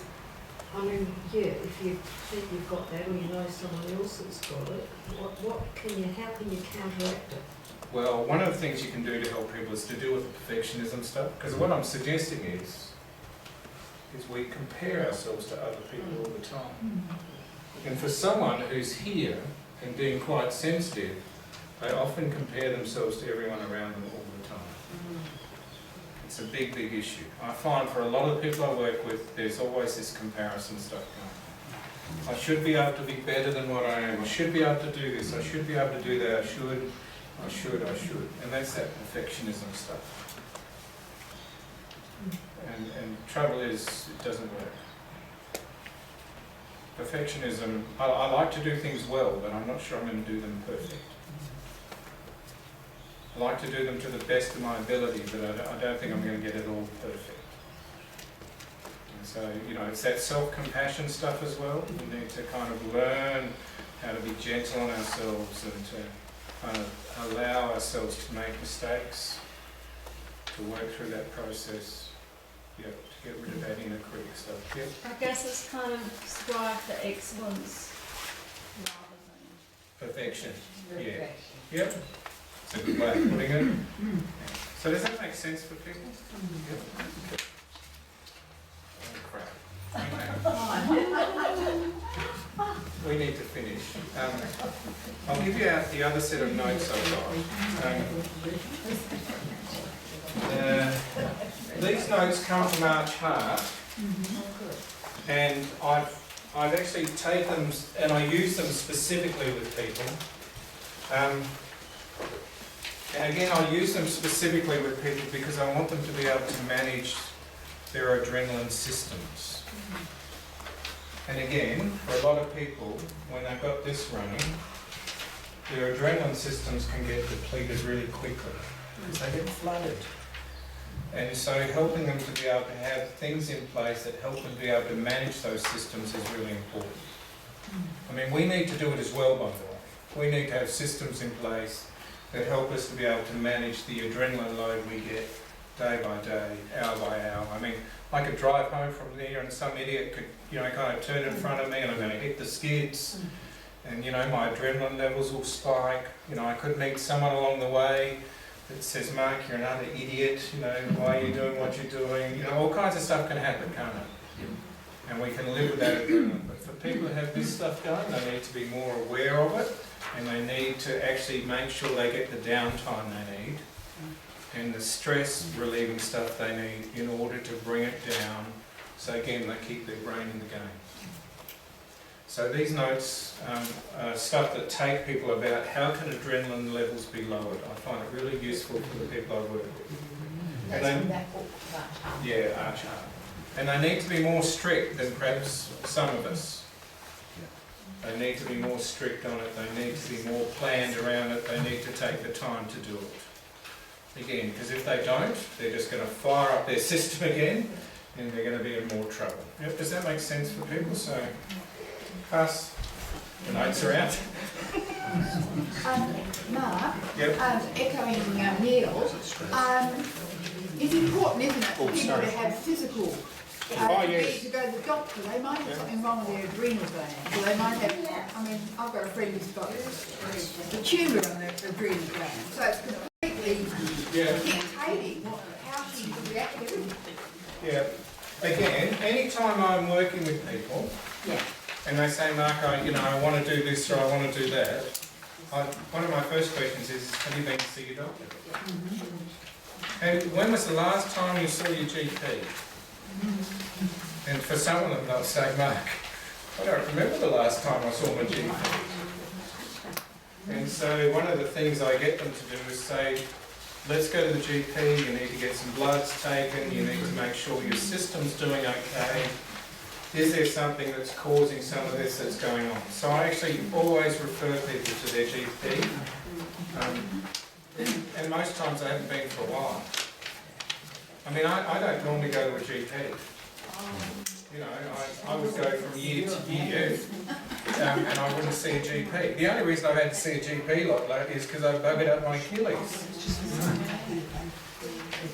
I mean, if you think you've got that, or you know someone else that's got it, how can you counteract it? Well, one of the things you can do to help people is to deal with the perfectionism stuff, because what I'm suggesting is we compare ourselves to other people all the time. And for someone who's here and being quite sensitive, they often compare themselves to everyone around them all the time. It's a big, big issue. I find for a lot of the people I work with, there's always this comparison stuff going on. I should be able to be better than what I am. I should be able to do this. I should be able to do that. I should. And that's that perfectionism stuff. And trouble is, it doesn't work. Perfectionism, I like to do things well, but I'm not sure I'm going to do them perfect. I like to do them to the best of my ability, but I don't think I'm going to get it all perfect. And so, it's that self-compassion stuff as well. We need to kind of learn how to be gentle on ourselves and to kind of allow ourselves to make mistakes, to work through that process, to get rid of that inner critic stuff. Yep. I guess it's kind of strive for excellence rather than Perfection. Yeah. Yep. It's a good way of putting it. So does that make sense for people? Yep. Oh crap. We need to finish. I'll give you out the other set of notes I've got. These notes come from Arch Heart, and I've actually taken them and I use them specifically with people. And again, I use them specifically with people because I want them to be able to manage their adrenaline systems. And again, for a lot of people, when they've got this running, their adrenaline systems can get depleted really quickly because they get flooded. And so helping them to be able to have things in place that help them be able to manage those systems is really important. I mean, we need to do it as well, by the way. We need to have systems in place that help us to be able to manage the adrenaline load we get day by day, hour by hour. I mean, I could drive home from there and some idiot could, kind of turn in front of me and I'm going to hit the skids and, my adrenaline levels will spike. I could meet someone along the way that says, Mark, you're another idiot, why are you doing what you're doing? All kinds of stuff can happen, can't it? And we can live with that adrenaline. But for people who have this stuff going, they need to be more aware of it and they need to actually make sure they get the downtime they need and the stress relieving stuff they need in order to bring it down so again they keep their brain in the game. So these notes are stuff that take people about how can adrenaline levels be lowered. I find it really useful for the people I work with. That's from that book, yeah, Archer. And they need to be more strict than perhaps some of us. They need to be more strict on it, they need to be more planned around it, they need to take the time to do it. Again, because if they don't, they're just going to fire up their system again and they're going to be in more trouble. Yep, does that make sense for people? So, pass the notes around. Mark, yep. Echoing Neil, it's important, isn't it, for people to have physical yes. to go to the doctor. They might have something wrong with their adrenal glands, or they might have, I've got a friend who's got a tumour on their adrenal gland, so it's completely dictating how she reacts to everything. Yeah. Again, anytime I'm working with people, and they say, Mark, I want to do this or I want to do that, one of my first questions is, have you been to see your doctor? And when was the last time you saw your GP? And for some of them, they'll say, Mark, I don't remember the last time I saw my GP. And so one of the things I get them to do is say, let's go to the GP, you need to get some bloods taken, you need to make sure your system's doing okay. Is there something that's causing some of this that's going on? So I actually always refer people to their GP. And most times they haven't been for a while. I mean, I don't normally go to a GP. I would go from year to year and I wouldn't see a GP. The only reason I've had to see a GP like that is because I buggered up my Achilles.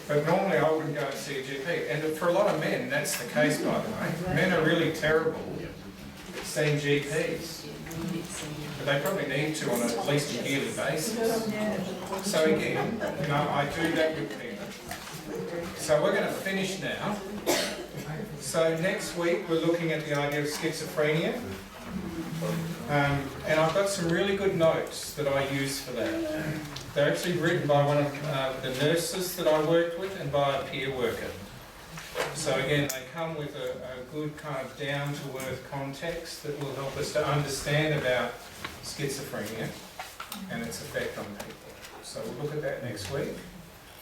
But normally I wouldn't go and see a GP. And for a lot of men, that's the case, by the way. Men are really terrible at seeing GPs. But they probably need to on at least a yearly basis. So again, I do that with people. So we're going to finish now. So next week we're looking at the idea of schizophrenia. And I've got some really good notes that I use for that. They're actually written by one of the nurses that I worked with and by a peer worker. So again, they come with a good kind of down-to-earth context that will help us to understand about schizophrenia and its effect on people. So we'll look at that next week.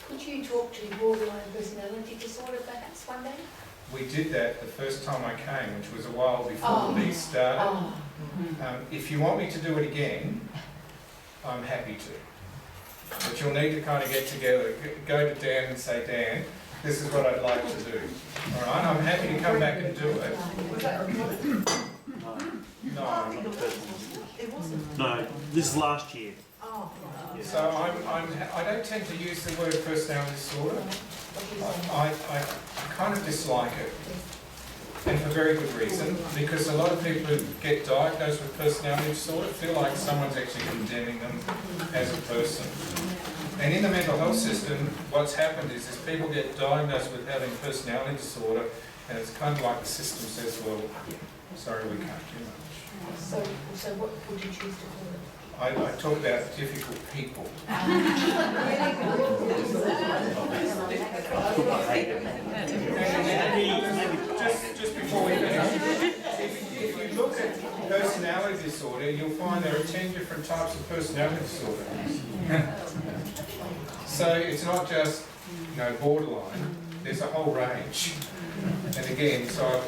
Could you talk to borderline personality disorder perhaps one day? We did that the first time I came, which was a while before these started. If you want me to do it again, I'm happy to. But you'll need to kind of get together, go to Dan and say, Dan, this is what I'd like to do. All right, I'm happy to come back and do it. Was that recorded? No. It wasn't. No, this is last year. Oh, right. So I don't tend to use the word personality disorder. I kind of dislike it. And for very good reason, because a lot of people who get diagnosed with personality disorder feel like someone's actually condemning them as a person. And in the mental health system, what's happened is people get diagnosed with having personality disorder, and it's kind of like the system says, well, sorry, we can't do much. So what would you choose to call it? I talk about difficult people. Just before we finish, if you look at personality disorder, you'll find there are 10 different types of personality disorder. So it's not just, you know, borderline, there's a whole range. And again, so,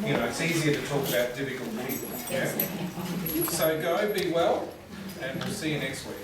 you know, it's easier to talk about difficult people. Yeah? So go, be well, and we'll see you next week.